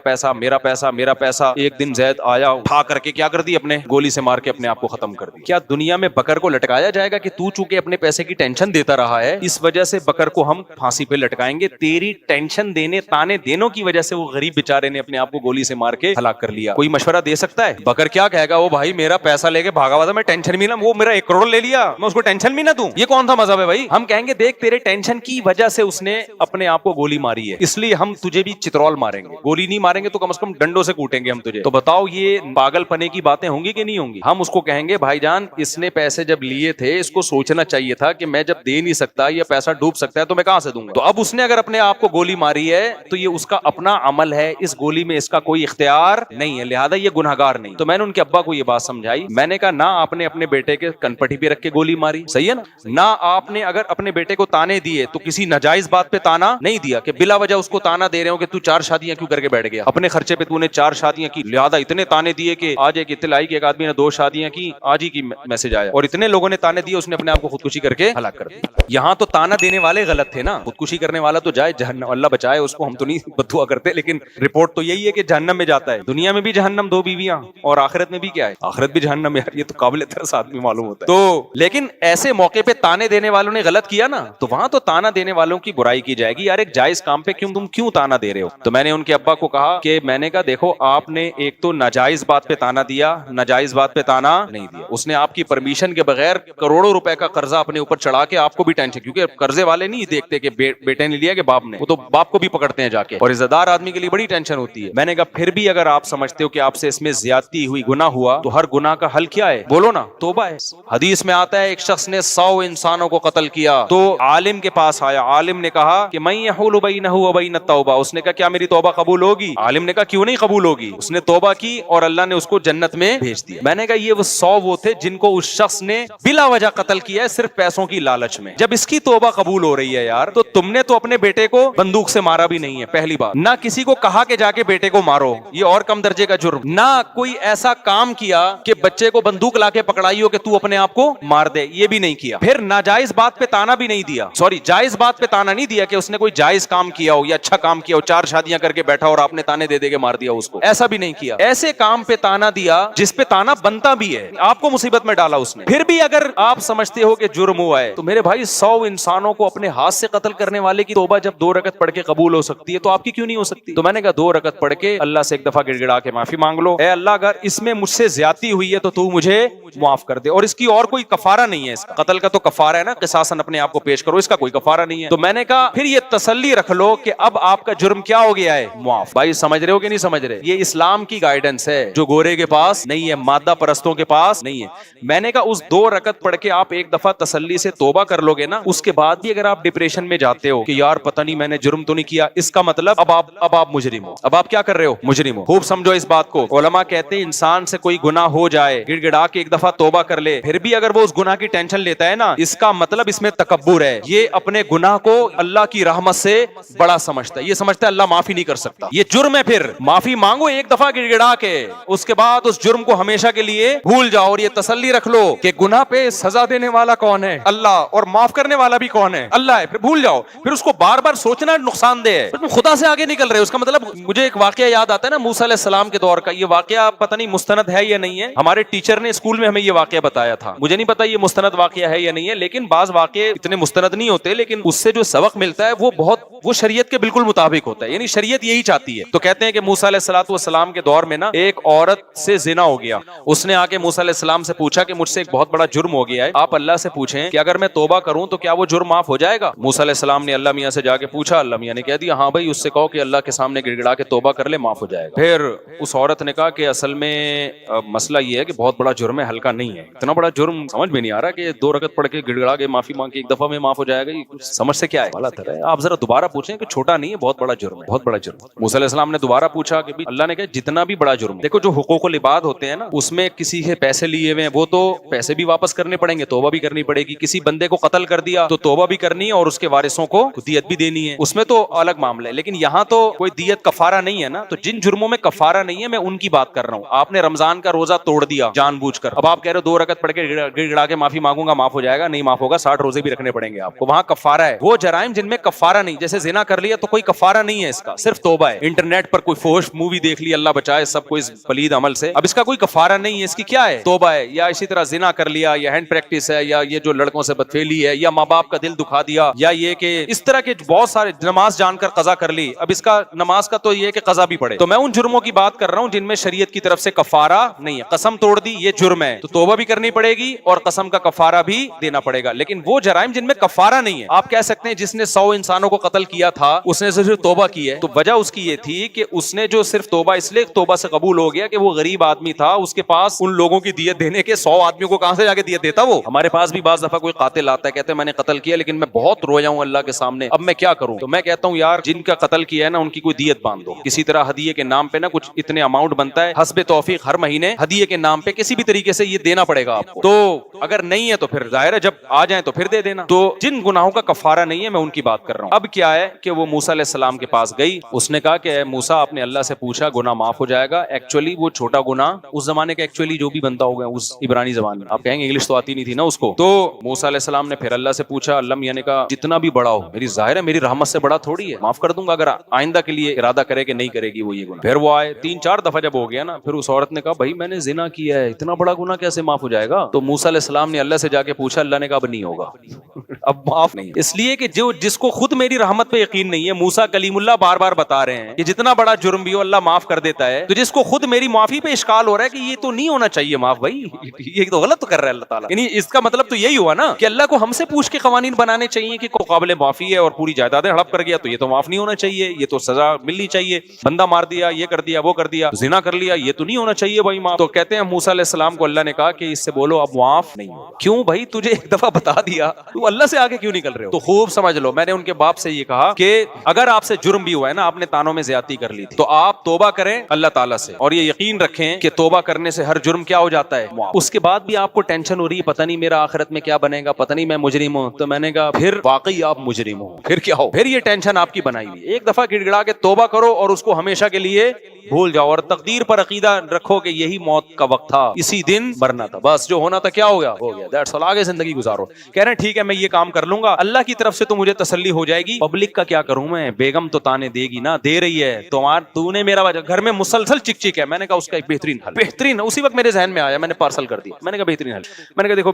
پیسہ. ایک دن زید آیا, اٹھا کر کے کیا کر دی, اپنے گولی سے مار کے اپنے آپ کو ختم کر دی. کیا دنیا میں بکر کو لٹکایا جائے گا کہ تو چونکہ اپنے پیسے کی ٹینشن دیتا رہا ہے, اس وجہ سے بکر کو ہم پھانسی پہ لٹکائیں گے. تیری ٹینشن دینے, تانے دینوں کی وجہ سے وہ غریب بیچارے نے اپنے آپ کو گولی سے مار کے ہلاک کر لیا. کوئی مشورہ دے سکتا ہے؟ بکر کیا کہے گا, وہ بھائی میرا پیسہ لے کے بھاگا ہوا تھا, میں ٹینشن بھی نہ, وہ میرا 1 کروڑ لے لیا, میں اس کو ٹینشن بھی نہ دوں. یہ کون سا مذہب ہے بھائی؟ ہم کہیں گے دیکھ تیرے ٹینشن کی وجہ سے اس نے اپنے آپ کو گولی ماری ہے, اس لیے ہم تجھے بھی چترول ماریں گے. گولی نہیں ماریں گے تو کم از کم ڈنڈوں سے کوٹیں گے ہم تجھے. تو بتاؤ یہ پاگل پنے کی باتیں ہوں گی کہ نہیں ہوں گی؟ ہم اس کو کہیں گے بھائی جان اس نے پیسے جب لیے تھے, اس کو سوچنا چاہیے تھا کہ میں جب دے نہیں سکتا, یہ پیسہ ڈوب سکتا ہے, تو میں کہاں سے دوں گا. تو اب اس نے اگر اپنے آپ کو گولی ماری ہے تو یہ اس کا اپنا عمل ہے, اس گولی میں اس کا کوئی اختیار نہیں ہے, لہذا یہ گنہگار نہیں. تو میں نے ان کے ابا کو یہ بات سمجھائی, میں نے کہا نہ آپ نے اپنے بیٹے کے کنپٹی پہ رکھ کے گولی ماری, صحیح ہے نا, نہ آپ نے اگر اپنے بیٹے کو تانے دیے تو کسی ناجائز بات پہ تانا نہیں دیا کہ بلا وجہ اس کو تانا دے رہے ہو کہ تو 4 شادیاں کیوں کر کے بیٹھ گیا, اپنے خرچے پہ تو نے 4 شادیاں کی, لہذا اتنے تانے دیے کہ آج ایک اطلاع آئی کہ ایک آدمی نے 2 شادیاں کی, آج ہی کی میسج آیا, اور اتنے لوگوں نے تانے دیے, اس نے اپنے آپ کو خودکشی کر کے ہلاک کر دیا. یہاں تو تانا دینے والے غلط تھے نا, خودکشی کرنے والا تو جائے جہنم, اللہ بچائے اس کو, ہم تو نہیں بددعا کرتے, لیکن رپورٹ تو یہی ہے کہ جہنم میں جاتا ہے. دنیا میں بھی جہنم 2 بیویاں, اور آخرت میں بھی کیا ہے, آخرت بھی جہنم ہے. یہ تو قابل ترس آدمی معلوم ہوتا ہے. تو لیکن ایسے موقع پہ تانے دینے والوں نے غلط کیا نا, تو وہاں تو تانا دینے والوں کی برائی کی جائے گی, یار ایک جائز کام پہ تم کیوں تانا دے رہے ہو. تو میں نے ان کے ابا کو کہا کہ میں نے کہا دیکھو آپ نے ایک تو ناجائز بات پہ تانا دیا, ناجائز بات پہ تانا نہیں دیا. اس نے آپ کی پرمیشن کے بغیر کروڑوں روپے کا قرضہ اپنے اوپر چڑھا کے آپ کو بھی ٹینشن, کیونکہ قرضے والے نہیں دیکھتے کہ بیٹے نے لیا کہ باپ نے, وہ تو باپ کو بھی پکڑتے ہیں جا کے, اور عزت دار آدمی کے لیے بڑی ٹینشن ہوتی ہے. میں نے کہا پھر بھی اگر آپ سمجھتے ہو کہ آپ سے سے اس میں زیادتی ہوئی, گناہ ہوا, تو ہر گناہ کا حل کیا ہے؟ بولو نا, توبہ ہے. حدیث میں آتا ہے ایک شخص نے 100 انسانوں کو قتل کیا تو عالم کے پاس آیا, عالم نے کہا کہ من یحول بینہ وبین التوبہ, اس نے کہا کیا میری توبہ قبول ہوگی؟ عالم نے کہا کیوں نہیں قبول ہوگی. اس نے توبہ کی اور اللہ نے اس کو جنت میں بھیج دیا. میں نے کہا یہ وہ 100 وہ تھے جن کو اس شخص نے بلا وجہ قتل کیا ہے صرف پیسوں کی لالچ میں. جب اس کی توبہ قبول ہو رہی ہے یار, تو تم نے تو اپنے بیٹے کو بندوق سے مارا بھی نہیں ہے, پہلی بات. نہ کسی کو کہا کہ جا کے بیٹے کو مارو, یہ اور کم درجے کا جرم. نہ کوئی ایسا کام کیا کہ بچے کو بندوق لا کے پکڑائی ہو کہ تو اپنے آپ کو مار دے, یہ بھی نہیں کیا. پھر ناجائز بات پہ تانا بھی نہیں دیا, سوری جائز بات پہ تانا نہیں دیا کہ اس نے کوئی جائز کام کیا ہو یا اچھا کام کیا ہو, 4 شادیاں کر کے بیٹھا اور آپ نے تانے دے دے کے مار دیا اس کو, ایسا بھی نہیں کیا. ایسے کام پہ تانا دیا جس پہ تانا بنتا بھی ہے, آپ کو مصیبت میں ڈالا اس نے. پھر بھی اگر آپ سمجھتے ہو کہ جرم ہوا ہے, تو میرے بھائی 100 انسانوں کو اپنے ہاتھ سے قتل کرنے والے کی توبہ جب 2 رکعت پڑھ کے قبول ہو سکتی ہے تو آپ کی کیوں نہیں ہو سکتی؟ تو میں نے کہا 2 رکعت پڑھ کے اللہ سے ایک دفعہ گڑ گڑا کے معافی مانگ لو, اے اللہ اگر اس میں مجھ سے زیادتی ہوئی ہے تو مجھے معاف کر دے, اور اس کی اور کوئی کفارہ نہیں ہے. اس کا قتل کا تو کفارہ ہے نا, قصاصاً اپنے آپ کو پیش کرو, اس کا کوئی کفارہ نہیں ہے. تو میں نے کہا پھر یہ تسلی رکھ لو کہ اب آپ کا جرم کیا ہو گیا ہے؟ معاف. بھائی سمجھ رہے ہو کہ نہیں سمجھ رہے؟ یہ اسلام کی گائیڈنس ہے جو گورے کے پاس نہیں ہے, مادہ پرستوں کے پاس نہیں ہے. میں نے کہا اس 2 رکعت پڑھ کے آپ ایک دفعہ تسلی سے توبہ کر لو گے نا, اس کے بعد بھی اگر آپ ڈپریشن میں جاتے ہو کہ یار پتہ نہیں میں نے جرم تو نہیں کیا, اس کا مطلب اب آپ مجرم ہو. اب آپ کیا کر رہے ہو؟ مجرم ہو. خوب سمجھو اس بات کو. علماء کہتے ہیں انسان سے کوئی گناہ ہو جائے, گڑ گڑا کے ایک دفعہ توبہ کر لے, پھر بھی اگر وہ اس گناہ کی ٹینشن لیتا ہے نا, اس کا مطلب اس میں تکبر ہے. یہ اپنے گناہ کو اللہ کی رحمت سے بڑا سمجھتا ہے, یہ سمجھتا ہے اللہ معافی نہیں کر سکتا, یہ جرم ہے. پھر معافی مانگو ایک دفعہ گڑ گڑا کے, اس کے بعد اس جرم کو ہمیشہ کے لیے بھول جاؤ, اور یہ تسلی رکھ لو کہ گناہ پہ سزا دینے والا کون ہے؟ اللہ. اور معاف کرنے والا بھی کون ہے؟ اللہ ہے. پھر بھول جاؤ. پھر اس کو بار بار سوچنا نقصان دہ ہے, تم خدا سے آگے نکل رہے ہو. اس کا مطلب مجھے ایک واقعہ یاد آتا ہے نا موسیٰ علیہ السلام کے دور کا, یہ واقعہ پتہ نہیں مستند ہے یا نہیں ہے, ہمارے ٹیچر نے اسکول میں ہمیں یہ واقعہ بتایا تھا. مجھے نہیں پتا یہ مستند واقعہ ہے یا نہیں ہے, لیکن بعض واقعے اتنے مستند نہیں ہوتے, لیکن اس سے جو سبق ملتا ہے وہ شریعت کے بالکل مطابق ہوتا ہے, یعنی شریعت یہی چاہتی ہے. تو کہتے ہیں کہ موسیٰ علیہ السلام کے دور میں نا ایک عورت سے زنا ہو گیا. اس نے آ کے موسیٰ علیہ السلام سے پوچھا کہ مجھ سے ایک بہت بڑا جرم ہو گیا ہے, آپ اللہ سے پوچھیں کہ اگر میں توبہ کروں تو کیا وہ جرم معاف ہو جائے گا؟ موسیٰ علیہ السلام نے اللہ میاں سے جا کے پوچھا, اللہ میاں نے کہہ دیا ہاں بھائی اس سے کہو کہ اللہ کے سامنے گڑ گڑا کے توبہ کر لے, معاف ہو جائے گا. پھر اس عورت نے کہا کہ اصل میں مسئلہ یہ ہے کہ بہت بڑا جرم ہے, ہلکا نہیں ہے. اتنا بڑا جرم سمجھ میں نہیں آ رہا کہ 2 رکعت پڑھ کے گڑ گڑا کے معافی مانگ کے ایک دفعہ میں معاف ہو جائے گا, یہ سمجھ سے کیا ہے؟ آپ ذرا دوبارہ پوچھیں کہ چھوٹا نہیں ہے, بہت بڑا جرم ہے, بہت بڑا جرم. موسیٰ علیہ السلام نے دوبارہ پوچھا کہ اللہ نے کہا جتنا بھی بڑا جرم, دیکھو جو حقوق العباد ہوتے ہیں نا, اس میں کسی سے پیسے لیے ہوئے ہیں وہ تو پیسے بھی واپس کرنے پڑیں گے, توبہ بھی کرنی پڑے گی. کسی بندے کو قتل کر دیا تو توبہ بھی کرنی ہے اور اس کے وارثوں کو دیت بھی دینی ہے, اس میں تو الگ معاملہ ہے. لیکن یہاں تو کوئی دیت کفارہ نہیں ہے نا, تو جن جرموں میں کفارہ نہیں ہے میں ان کی بات کر رہا ہوں. آپ نے رمضان کا روزہ توڑ دیا جان بوجھ کر, اب آپ کہہ رہے ہو 2 رکعت پڑھ کے گڑ گڑا کے معافی مانگوں گا معاف ہو جائے گا, نہیں معاف ہوگا, 60 روزے بھی رکھنے پڑیں گے آپ کو. وہاں کفارہ ہے. وہ جرائم جن میں کفارہ نہیں, جیسے زنا کر لیا تو کوئی کفارہ نہیں ہے, اس کا صرف توبہ ہے. انٹرنیٹ پر کوئی فحش مووی دیکھ لی, اللہ بچائے سب کو اس پلید عمل سے, اب اس کا کوئی کفارہ نہیں ہے, اس کی کیا ہے؟ توبہ ہے. یا اسی طرح زنا کر لیا, یا ہینڈ پریکٹس ہے, یا یہ جو لڑکوں سے بدفعلی ہے, یا ماں باپ کا دل دکھا دیا, یا یہ کہ اس طرح کے بہت سارے, نماز جان کر قضا کر لی, اب اس کا نماز کا تو یہ کہ قضا بھی پڑے. تو میں ان جرموں کی بات کر رہا ہوں جن میں شریعت کی طرف سے کفارہ نہیں ہے. قسم توڑ دی یہ جرم ہے تو توبہ بھی کرنی پڑے گی اور قسم کا کفارہ بھی دینا پڑے گا. لیکن وہ جرائم جن میں کفارہ نہیں ہے, آپ کہہ سکتے ہیں جس نے 100 انسانوں کو قتل کیا تھا اس نے صرف توبہ کی ہے, تو وجہ اس کی یہ تھی کہ اس نے جو صرف توبہ اس لیے توبہ سے قبول ہو گیا کہ وہ غریب آدمی تھا, اس کے پاس ان لوگوں کی دیت دینے کے 100 آدمیوں کو کہاں سے جا کے دیت دیتا. وہ ہمارے پاس بھی بعض دفعہ کوئی قاتل آتا ہے, کہتے ہیں میں نے قتل کیا لیکن میں بہت رویا ہوں اللہ کے سامنے, اب میں کیا کروں؟ تو میں کہتا ہوں یار جن کا قتل کیا ہے نا ان کی کوئی دیت باندھ دو, کسی طرح ہدیے کے نام پہ نا کچھ اتنے اماؤنٹ بنتا ہے حسب توفیق, ہر مہینے ہدیے کے نام پہ کسی بھی طریقے سے یہ دینا پڑے گا آپ کو. تو اگر نہیں ہے تو پھر ظاہر ہے جب آ جائیں تو پھر دے دینا. تو جن گناہوں کا کفارہ نہیں ہے میں ان کی بات کر رہا ہوں. اب کیا ہے کہ وہ موسیٰ علیہ السلام کے پاس گئی, اس نے کہا کہ موسیٰ آپ نے اللہ سے پوچھا گناہ معاف ہو جائے گا. ایکچولی وہ چھوٹا گناہ اس زمانے کا ایکچولی جو بھی بنتا ہوگا اس عبرانی زبان میں, آپ کہیں گے انگلش تو آتی نہیں تھی نا اس کو. تو موسیٰ علیہ السلام نے پھر اللہ سے پوچھا, اللہ میاں نے کہا جتنا بھی بڑا ہو, میری ظاہر ہے میری رحمت سے بڑا تھوڑی ہے, معاف کر دوں گا اگر آئندہ کے لیے ارادہ کرے کہ نہیں کرے گی وہ یہ گناہ. پھر وہ آئے 3-4 دفعہ جب ہو گیا نا, پھر اس عورت نے کہا بھائی میں نے زنا کیا ہے, اتنا بڑا گناہ کیسے معاف ہو جائے گا؟ تو موسیٰ علیہ السلام نے اللہ سے جا کے پوچھا, اللہ نے کہا اب نہیں ہوگا, اب معاف نہیں. اس لیے کہ جو جس کو خود میری رحمت پہ یقین نہیں ہے, موسیٰ کلیم اللہ بار بار بتا رہے ہیں کہ جتنا بڑا جرم بھی ہو اللہ معاف کر دیتا ہے, تو جس کو خود میری معافی پہ اشکال ہو رہا ہے کہ یہ تو نہیں ہونا چاہیے معاف, بھائی یہ تو غلط کر رہا ہے اللہ تعالیٰ, یعنی اس کا مطلب تو یہی ہوا نا کہ اللہ کو ہم سے پوچھ کے قوانین بنانے چاہیے کہ قابل معافی ہے اور پوری جائیدادیں ہڑپ کر گیا تو یہ تو معاف نہیں ہونا چاہیے, یہ تو سزا ملنی چاہیے. بندہ مار دیا, یہ کر دیا, وہ کر دیا, زنا گناہ کر لیا, یہ تو نہیں ہونا چاہیے بھائی معاف. تو کہتے ہیں موسیٰ علیہ السلام کو اللہ نے کہا کہ اس سے بولو اب معاف نہیں ہوگا. کیوں بھائی, تجھے ایک دفعہ بتا دیا, تو اللہ سے آگے کیوں نکل رہے ہو؟ تو خوب سمجھ لو, میں نے ان کے باپ سے یہ کہا کہ اگر آپ سے جرم بھی ہوا ہے نا, آپ نے تانوں میں زیادتی کر لی تھی, تو آپ توبہ کریں اللہ تعالیٰ سے, اور یہ یقین رکھیں کہ توبہ کرنے سے ہر جرم کیا ہو جاتا ہے معاف. اس کے بعد بھی آپ کو ٹینشن ہو رہی ہے, پتہ نہیں میرا آخرت میں کیا بنے گا, پتہ نہیں میں مجرم ہوں. تو میں نے کہا پھر واقعی آپ مجرم ہو, پھر کیا ہو, پھر یہ ٹینشن آپ کی بنائی ہوئی. ایک دفعہ گڑ گڑا کے توبہ کرو اور اس کو ہمیشہ کے لیے بھول جاؤ, اور تقدیر پر عقیدہ رکھو کہ یہی موت کا وقت تھا, اسی دن مرنا تھا, بس جو ہونا تھا کیا ہو گیا ہو گیا, دیٹس آل. آگے زندگی گزارو. کہہ رہے ہیں ٹھیک ہے میں یہ کام کر لوں گا, اللہ کی طرف سے تو مجھے تسلی ہو جائے گی, پبلک کا کیا کروں میں, بیگم تو تانے دے گی نا, دے رہی ہے, تو نے میرا گھر میں مسلسل چک چک ہے. میں نے کہا اس کا ایک بہترین حل, بہترین, اسی وقت میرے ذہن میں آیا, میں نے پارسل کر دیا. میں نے کہا بہترین حل, میں نے کہا دیکھو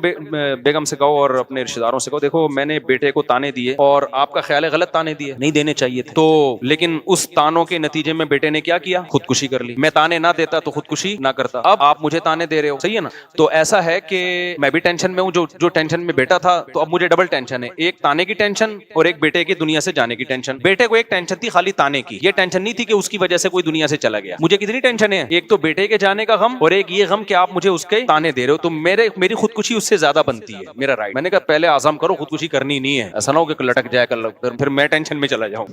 بیگم سے کہو اور اپنے رشتہ داروں سے کہو, دیکھو میں نے بیٹے کو تانے دیے اور آپ کا خیال ہے غلط تانے دیے, نہیں دینے چاہیے تھے, تو لیکن اس تانوں کے نتیجے میں بیٹے نے کیا کیا, خودکشی کر لی. میں تانے نہ دیتا تو خودکشی نہ کرتا, اب آپ مجھے تانے دے رہے ہو, صحیح ہے نا. تو ایسا ہے کہ میں بھی ٹینشن میں ہوں, جو ٹینشن میں بیٹا تھا, تو اب مجھے ڈبل ٹینشن ہے, ایک تانے کی ٹینشن اور ایک بیٹے کی دنیا سے جانے کی ٹینشن. بیٹے کو ایک ٹینشن تھی خالی تانے کی, یہ ٹینشن نہیں تھی کہ اس کی وجہ سے کوئی دنیا سے چلا گیا. مجھے کتنی ٹینشن ہے, ایک تو بیٹے کے جانے کا غم اور ایک یہ غم کہ آپ مجھے اس کے تانے دے رہے ہو, تو میری خودکشی اس سے زیادہ بنتی ہے, میرا رائٹ. میں نے کہا پہلے عزم کرو خودکشی کرنی نہیں ہے, ایسا نہ ہو کہ لٹک جائے کل, پھر میں ٹینشن میں چلا جاؤں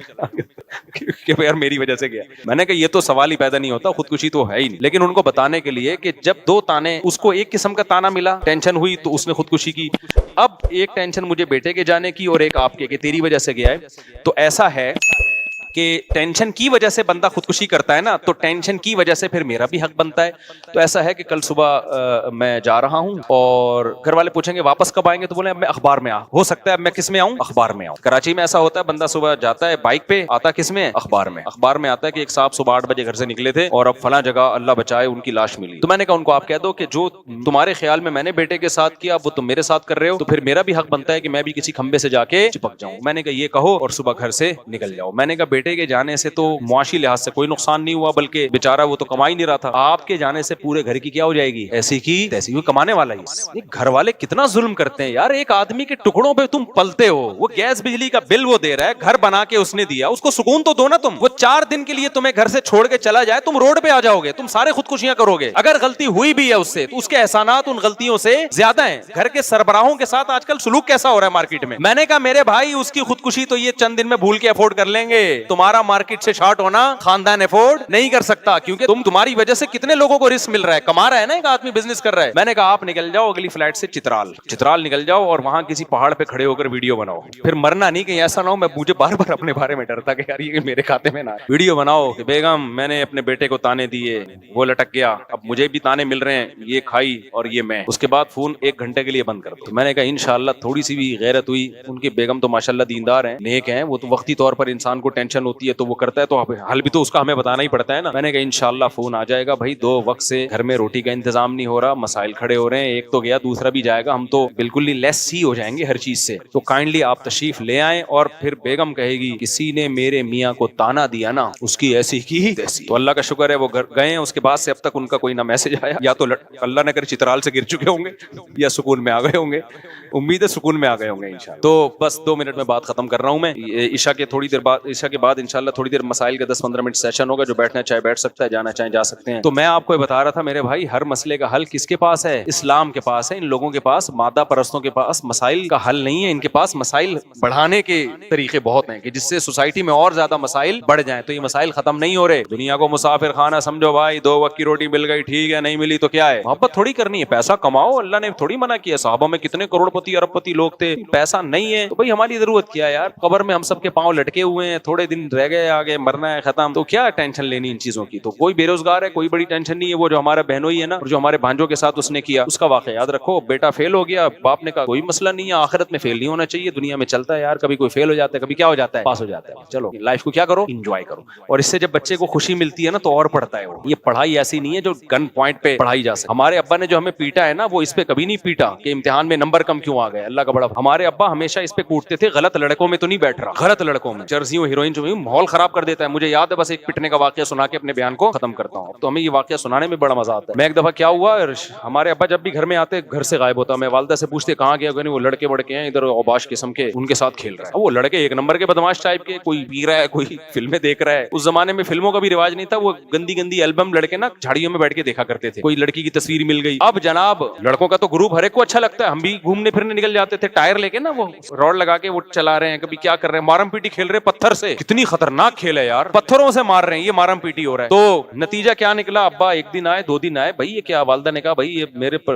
کہ یار میری وجہ سے گیا. میں نے کہا یہ تو سوال ہی پیدا نہیں ہوتا, خودکشی تو ہے ہی نہیں. لیکن ان کو بتانے کے لیے کہ جب دو تانے, اس کو ایک قسم کا تانا ملا, ٹینشن ہوئی تو اس نے خودکشی کی, اب ایک ٹینشن مجھے بیٹے کے جانے کی اور ایک آپ کے کہ تیری وجہ سے گیا ہے. تو ایسا ہے کہ ٹینشن کی وجہ سے بندہ خودکشی کرتا ہے نا, تو ٹینشن کی وجہ سے پھر میرا بھی حق بنتا ہے. تو ایسا ہے کہ کل صبح میں جا رہا ہوں اور گھر والے پوچھیں گے واپس کب آئیں گے, تو بولے اب میں اخبار میں ہو سکتا ہے اب میں کس میں آؤں, اخبار میں آؤں. کراچی میں ایسا ہوتا ہے بندہ صبح جاتا ہے بائک پہ, آتا کس میں, اخبار میں. اخبار میں آتا ہے کہ ایک صاحب صبح 8 بجے گھر سے نکلے تھے اور اب فلاں جگہ اللہ بچائے ان کی لاش ملی. تو میں نے کہا ان کو آپ کہہ دو کہ جو تمہارے خیال میں نے بیٹے کے ساتھ کیا وہ تم میرے ساتھ کر رہے ہو, تو پھر میرا بھی حق بنتا ہے کہ میں بھی کسی کھمبے سے جا کے چپک جاؤں. میں نے کہا یہ کہو اور صبح گھر سے نکل جاؤ. میں نے کہا بیٹے کے جانے سے تو معاشی لحاظ سے کوئی نقصان نہیں ہوا, بلکہ بیچارہ وہ تو کما ہی نہیں رہا تھا. آپ کے جانے سے پورے گھر کی کیا ہو جائے گی, ایسی کی تیسی, وہ کمانے والا ہی. گھر والے کتنا ظلم کرتے ہیں یار, ایک آدمی کے ٹکڑوں پہ تم پلتے ہو, وہ گیس بجلی کا بل وہ دے رہا ہے, گھر بنا کے اس نے دیا, اس کو سکون تو دو نا تم. وہ 4 دن کے لیے تمہیں گھر سے چھوڑ کے چلا جائے, تم روڈ پہ آ جاؤ گے, تم سارے خودکشیاں کرو گے. اگر غلطی ہوئی بھی ہے اس سے تو اس کے احسانات ان غلطیوں سے زیادہ ہیں. گھر کے سربراہوں کے ساتھ آج کل سلوک کیسا ہو رہا ہے مارکیٹ میں. میں نے کہا میرے بھائی اس کی خودکشی تو یہ چند دن میں بھول کے افورڈ کر لیں گے, تمہارا مارکیٹ سے شارٹ ہونا خاندان افورڈ نہیں کر سکتا, کیونکہ تمہاری وجہ سے کتنے لوگوں کو رسک مل رہا ہے, کما رہا ہے نا ایک آدمی, بزنس کر رہا ہے. میں نے کہا آپ نکل جاؤ اگلی فلائٹ سے چترال نکل جاؤ اور وہاں کسی پہاڑ پہ کھڑے ہو کر ویڈیو بناؤ. پھر مرنا نہیں کہ ایسا نہ ہو, میں مجھے بار بار اپنے بارے میں ڈرتا کہ یار یہ میرے کھاتے میں نہ آئے. ویڈیو بناؤ کہ بیگم میں نے اپنے بیٹے کو تانے دیے, وہ لٹک گیا, اب مجھے بھی تانے مل رہے ہیں, یہ کھائی اور یہ میں. اس کے بعد فون 1 گھنٹے کے لیے بند کر دو. میں نے کہا انشاءاللہ تھوڑی سی بھی غیرت ہوئی, ان کی بیگم تو ماشاءاللہ دیندار ہیں, نیک ہیں, وہ تو وقتی طور پر انسان کو ٹینشن ہوتی ہے تو وہ کرتا ہے, تو حل بھی تو اس کا ہمیں بتانا ہی پڑتا ہے نا. میں نے کہا انشاءاللہ فون آ جائے گا بھائی, 2 وقت سے گھر میں روٹی کا انتظام نہیں ہو رہا, مسائل کھڑے ہو رہے ہیں, ایک تو گیا دوسرا بھی جائے گا, ہم تو بالکل ہی لیس ہی ہو جائیں گے ہر چیز سے, تو کائنڈلی آپ تشریف لے آئیں. اور پھر بیگم کہے گی کسی نے میرے میاں کو تانا دیا نا, اس کی ایسی کی تیسی. تو اللہ کا شکر ہے وہ گئے ہیں, اس کے بعد سے اب تک ان کا کوئی نہ میسج آیا, یا تو اللہ نہ کرے چترال سے گر چکے ہوں گے یا سکون میں آ گئے ہوں گے, امید ہے سکون میں آ گئے ہوں گے انشاءاللہ. تو بس 2 منٹ میں بات ختم کر رہا ہوں میں. عشاء کے بعد انشاءاللہ تھوڑی دیر مسائل کا 10-15 منٹ سیشن ہوگا, جو بیٹھنا چاہے بیٹھ سکتا ہے, جانا چاہے جا سکتے ہیں. تو میں آپ کو بتا رہا تھا میرے بھائی, ہر مسئلے کا حل کس کے پاس ہے, اسلام کے پاس ہے. ان لوگوں کے پاس, مادہ پرستوں کے پاس مسائل کا حل نہیں ہے, ان کے پاس مسائل بڑھانے کے طریقے بہت ہیں کہ جس سے سوسائٹی میں اور زیادہ مسائل بڑھ جائیں. تو یہ مسائل ختم نہیں ہو رہے. دنیا کو مسافر خانہ سمجھو بھائی, 2 وقت کی روٹی مل گئی ٹھیک ہے, نہیں ملی تو کیا ہے, محبت تھوڑی کرنی ہے, پیسہ کماؤ, اللہ نے تھوڑی منع کیا. صحابہ میں کتنے کروڑ پتی ارب پتی لوگ تھے, پیسہ نہیں ہے تو بھائی ہماری ضرورت کیا ہے یار, قبر میں ہم سب کے پاؤں لٹکے ہوئے ہیں, تھوڑے دن رہ گئے, آگے مرنا ہے, ختم, تو کیا ٹینشن لینی ان چیزوں کی. تو کوئی بے روزگار ہے, کوئی بڑی ٹینشن نہیں ہے. وہ جو ہمارا بہنوئی ہے نا, جو ہمارے بھانجوں کے ساتھ اس نے کیا, اس کا واقعہ یاد رکھو. بیٹا فیل ہو گیا, باپ نے کہا کوئی مسئلہ نہیں ہے, آخرت میں فیل نہیں ہونا چاہیے, دنیا میں چلتا ہے یار, کبھی کوئی فیل ہو جاتا ہے, کبھی کیا ہو جاتا ہے, پاس ہو جاتا ہے. چلو لائف کو کیا کرو, انجوائے کرو. اور اس سے جب بچے کو خوشی ملتی ہے نا تو اور پڑھتا ہے. وہ یہ پڑھائی ایسی نہیں ہے جو گن پوائنٹ پہ پڑھائی جا سکے. ہمارے ابا نے جو ہمیں پیٹا ہے نا, وہ اس پہ کبھی نہیں پیٹا کہ امتحان میں نمبر کم کیوں آ گئے, اللہ کا بڑا. ہمارے ابا ہمیشہ اس پہ کوٹتے تھے, غلط لڑکوں میں تو نہیں بیٹھ رہا, غلط لڑکوں میں, جرسیوں ہیروئن جو ماحول خراب کر دیتا ہے. مجھے یاد ہے بس ایک پٹنے کا واقعہ سنا کے اپنے بیان کو ختم کرتا ہوں. تو ہمیں یہ واقعہ سنانے میں بڑا مزہ آتا ہے. میں ایک دفعہ کیا ہوا, ہمارے ابا جب بھی گھر میں آتے گھر سے غائب ہوتا, میں والدہ سے پوچھتے کہاں گیا, وہ لڑکے وڑکے ہیں ادھر اوباش قسم کے ان کے ساتھ کھیل رہا ہے. وہ لڑکے ایک نمبر کے بدماش ٹائپ کے, کوئی پی رہا ہے کوئی فلمیں دیکھ رہا ہے. اس زمانے میں فلموں کا بھی رواج نہیں تھا, وہ گندی گندی البم لڑکے نا جھاڑیوں میں بیٹھ کے دیکھا کرتے تھے. کوئی لڑکی کی تصویر مل گئی. اب جناب لڑکوں کا تو گروپ ہر ایک کو اچھا لگتا ہے, ہم بھی گھومنے پھرنے نکل جاتے تھے ٹائر لے کے نا, وہ روڈ لگا کے وہ چلا رہے ہیں, کبھی کیا کر رہے ہیں, مارم پیٹی کھیل رہے پتھر سے. کتنی خطرناک کھیل ہے یار, پتھروں سے مار رہے ہیں, یہ مارم پیٹی ہو رہا ہے. تو نتیجہ کیا نکلا, ابا ایک دن آئے 2 دن آئے, بھائی یہ کیا, والدہ نے کہا بھائی یہ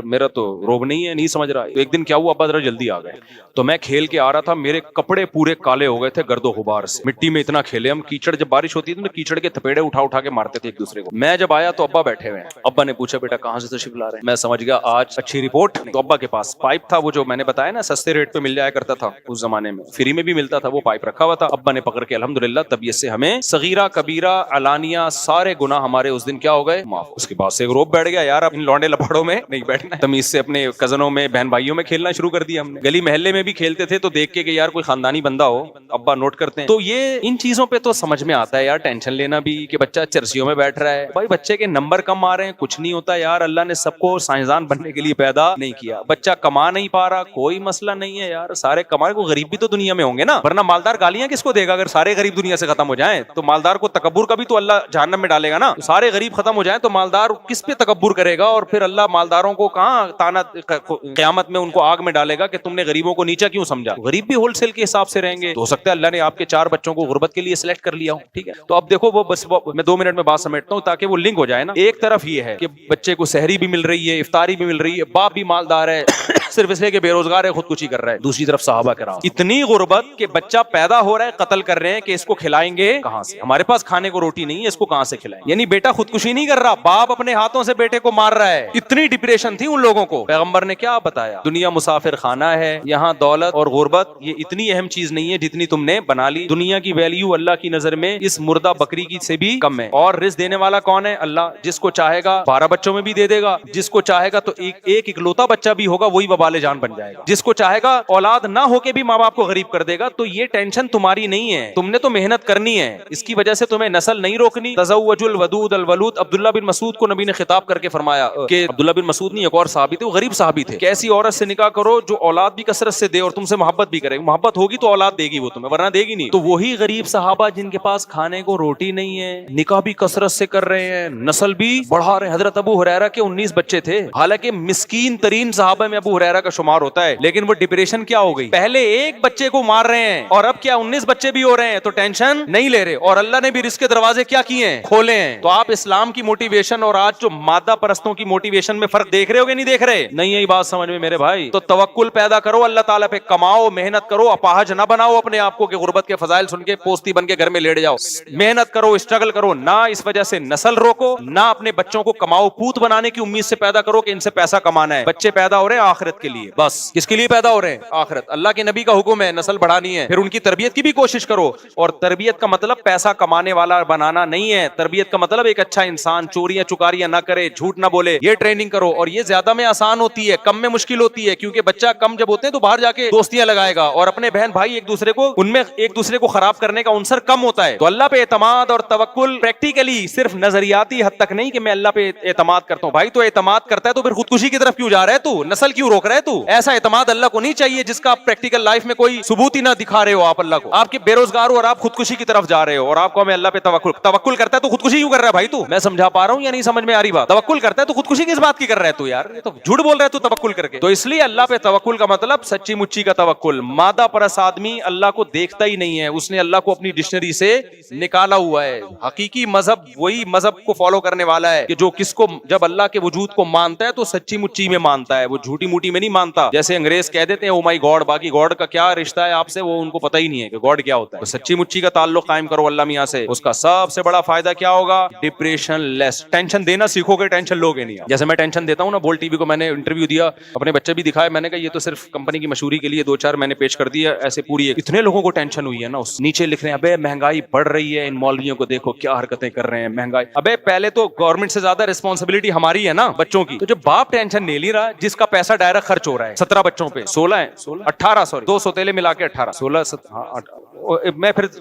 میرا تو روب نہیں ہے, نہیں سمجھ رہا. ایک دن کیا ہوا, ابا ذرا جلدی آ گئے. تو میں کھیل کے آ رہا تھا, میرے کپڑے پورے کالے ہو گئے تھے گرد و غبار سے, مٹی میں اتنا کھیلے ہم. کیچڑ جب بارش ہوتی تھی نا, کیچڑ کے تھپیڑے اٹھا کے مارتے تھے ایک دوسرے کو. میں جب آیا تو ابا بیٹھے ہوئے ہیں. ابا نے پوچھا بیٹا کہاں سے تشریف لا رہے ہیں. میں سمجھ گیا آج اچھی رپورٹ. تو ابا کے پاس پائپ تھا, وہ جو میں نے بتایا نا سستے ریٹ پہ مل جایا کرتا تھا اس زمانے میں, فری میں بھی ملتا تھا, وہ پائپ رکھا ہوا تھا. ابا نے پکڑ کے الحمدللہ طبیعت سے ہمیں صغیرہ کبیرہ علانیہ سارے گناہ ہمارے اس دن کیا ہو گئے, معاف. اس کے بعد سے روب بیٹھ گیا یار, اب ان لونڈے لپاڑوں میں نہیں بیٹھنا, تمیز سے اپنے کزنوں میں بہن بھائیوں میں کھیلنا شروع کر دیا ہم نے. گلی محلے میں بھی کھیلتے تھے تو دیکھ کے کہ یار کوئی خاندانی بندہ ہو, ابا نوٹ کرتے ہیں. تو یہ ان چیزوں پہ تو سمجھ میں آتا ہے یار, ٹینشن لینا بھی کہ بچہ چرسیوں میں بیٹھ رہا ہے. بھائی بچے کے نمبر کم آ رہے ہیں, کچھ نہیں ہوتا یار, اللہ نے سب کو سائنسدان بننے کے لیے پیدا نہیں کیا. بچہ کما نہیں پا رہا, کوئی مسئلہ نہیں ہے یار, سارے کمائے. کو غریب بھی تو دنیا میں ہوں گے نا, ورنہ مالدار گالیاں کس کو دے گا. اگر سارے غریب دنیا سے ختم ہو جائیں تو مالدار کو تکبر کا بھی تو اللہ جہنم میں ڈالے گا نا. سارے غریب ختم ہو جائیں تو مالدار کس پہ تکبر کرے گا, اور پھر اللہ مالداروں کو کہاں تانا قیامت میں ان کو آگ میں ڈالے گا کہ تم نے غریبوں کو نیچا کیوں سمجھا. غریب بھی ہول سیل کے حساب سے رہیں گے. تو ہو سکتا ہے اللہ نے آپ کے 4 بچوں کو غربت کے لیے سلیکٹ کر لیا ہو, ٹھیک ہے. تو اب دیکھو وہ بس میں 2 منٹ میں بات سمیٹتا ہوں تاکہ وہ لنک ہو جائے نا. ایک طرف یہ ہے کہ بچے کو سحری بھی مل رہی ہے, افطاری بھی مل رہی ہے, باپ بھی مالدار ہے صرف اس لیے کہ بے روزگار ہے, خودکشی کر رہا ہے. دوسری طرف صحابہ کرام اتنی غربت کہ بچہ پیدا ہو رہا ہے, قتل کر رہے ہیں کہ اس کو کھلائیں گے کہاں سے, ہمارے پاس کھانے کو روٹی نہیں ہے, اس کو کہاں سے کھلائیں. یعنی بیٹا خودکشی نہیں کر رہا, باپ اپنے ہاتھوں سے بیٹے کو مار رہا ہے. اتنی ڈپریشن تھی ان لوگوں کو. پیغمبر نے کیا بتایا, دنیا مسافر خانہ ہے, یہاں دولت اور غربت یہ اتنی اہم چیز نہیں ہے جتنی تم نے بنا لی. دنیا کی ویلیو اللہ کی نظر میں اس مردہ بکری کی سے بھی کم ہے. اور رزق دینے والا کون ہے, اللہ. جس کو چاہے گا 12 بچوں میں بھی دے دے گا, جس کو چاہے گا تو ایک اکلوتا بچہ بھی ہوگا وہی وبال جان بن جائے گا, جس کو چاہے گا اولاد نہ ہو کے بھی ماں باپ کو غریب کر دے گا. تو یہ ٹینشن تمہاری نہیں ہے, تم نے تو محنت کرنی ہے, اس کی وجہ سے تمہیں نسل نہیں روکنی. تزوج الودود الولود, عبداللہ بن مسعود کو نبی نے خطاب کر کے فرمایا کہ عبداللہ بن مسعود نہیں ایک اور صحابی تھے, وہ غریب صحابی تھے, کہ ایسی عورت سے نکاح کرو جو اولاد بھی کثرت سے دے اور تم سے محبت بھی کرے. محبت ہوگی تو اولاد دے گی وہ تمہیں, ورنہ دے گی نہیں. تو وہی غریب صحابہ جن کے پاس کھانے کو روٹی نہیں ہے, نکاح بھی کثرت سے کر رہے ہیں, نسل بھی بڑھا رہے ہیں. حضرت ابو ہریرہ کے 19 بچے تھے, حالانکہ مسکین ترین صحابہ میں ابو ہریرہ کا شمار ہوتا ہے, لیکن وہ ڈپریشن کیا ہو گئی, پہلے ایک بچے کو مار رہے ہیں اور اب کیا 19 بچے بھی ہو رہے ہیں, تو ٹینشن نہیں لے رہے. اور اللہ نے بھی رزق کے دروازے کیا کیے ہیں, کھولے ہیں. تو آپ اسلام کی موٹیویشن اور آج جو مادہ پرستوں کی موٹیویشن میں فرق دیکھ رہے ہو کہ نہیں دیکھ رہے, نہیں ہے بات سمجھ میں میرے بھائی. تو توکل پیدا کرو اللہ تعالیٰ پہ, کماؤ, محنت کرو, اپاہج نہ بناؤ اپنے آپ کو کہ غربت کے فضائل سن کے پوستی بن کے گھر میں لیٹ جاؤ. محنت کرو, اسٹرگل کرو, نہ اس وجہ سے نسل روکو, نہ اپنے بچوں کو کماؤ پوت بنانے کی امید سے پیدا کرو کہ ان سے پیسہ کمانا ہے. بچے پیدا ہو رہے ہیں آخرت کے لیے, بس کس کے لیے پیدا ہو رہے ہیں, آخرت. اللہ کے نبی کا حکم ہے نسل بڑھانی ہے, پھر ان کی تربیت کی بھی کوشش کرو. اور تربیت کا مطلب پیسہ کمانے والا بنانا نہیں ہے, تربیت کا مطلب ایک اچھا انسان, چوریاں چکاریاں نہ کرے, جھوٹ نہ بولے, یہ ٹریننگ کرو. اور یہ زیادہ میں آسان ہوتی ہے, کم میں مشکل ہوتی ہے, کیونکہ بچہ کم جب ہوتے ہیں تو باہر جا کے دوستیاں لگائے گا اور اپنے بہن بھائی ایک دوسرے کو ان میں ایک دوسرے کو خراب کرنے کا عنصر کم ہوتا ہے. تو اللہ پہ اعتماد اور توکل پریکٹیکلی, صرف نظریاتی حد تک نہیں کہ میں اللہ پہ اعتماد کرتا ہوں. بھائی تو اعتماد کرتا ہے تو پھر خودکشی کی طرف کیوں جا رہا ہے, تو نسل کیوں روک رہا ہے, تو ایسا اعتماد اللہ کو نہیں چاہیے جس کا آپ پریکٹیکل لائف میں کوئی ثبوت ہی نہ دکھا رہے ہو آپ اللہ کو. آپ کے بے روزگار ہو اور آپ خودکشی کی طرف جا رہے ہو, اور آپ کو ہمیں اللہ پہ توکل کرتا ہے تو خودکشی کیوں کر رہا ہے بھائی. تو میں سمجھا پا رہا ہوں یا نہیں سمجھ میں آ رہی بات, توکل کرتا ہے تو خودکشی کس بات کی کر رہا ہے تو یار, یہ تو جھوٹ بول رہا ہے تو توکل کر کے. تو اس لیے اللہ پہ توکل کا مطلب سچی مچی کا توکل. مادہ پرست آدمی اللہ کو دیکھتا ہی نہیں ہے, اس نے اللہ کو اپنی ڈکشنری سے نکالا ہوا ہے. حقیقی مذہب وہی مذہب کو فالو کرنے والا ہے کہ جو کس کو جب اللہ کے وجود کو مانتا ہے تو سچی مچی میں مانتا ہے, وہ جھوٹی موٹی میں نہیں مانتا. جیسے انگریز کہہ دیتے ہیں او مائی گاڈ, باقی گاڈ کا کیا رشتہ ہے آپ سے وہ ان کو پتہ ہی نہیں ہے کہ گاڈ کیا ہوتا ہے. تو سچی مچی کا تعلق قائم کرو اللہ میاں سے, اس کا سب سے بڑا فائدہ کیا ہوگا, ڈپریشن لیس. ٹینشن دینا سیکھو گے, ٹینشن لوگے نہیں. جیسے میں ٹینشن دیتا ہوں نا, بول ٹی وی کو میں نے انٹرویو دیا, اپنے بچے بھی دکھائے, میں نے کہا یہ تو صرف کمپنی کی مشہوری کے لیے 2-4 میں نے پیش کر دیا, ایسے پوری اتنے لوگوں کو ٹینشن ہوئی ہے نا. اس نیچے لکھ رہے ہیں ابے مہنگائی بڑھ رہی ہے, ان مولویوں کو دیکھو کیا حرکتیں کر رہے ہیں, مہنگائی. ابے پہلے تو گورنمنٹ سے زیادہ ریسپانسبلٹی ہماری ہے نا بچوں کی. تو جو باپ ٹینشن نہیں لے رہا, جس کا پیسہ ڈائریکٹ خرچ ہو رہا ہے 17 بچوں پہ, 16 ہیں 18 2 سوتےلے ملا کے 18 16 میں پھر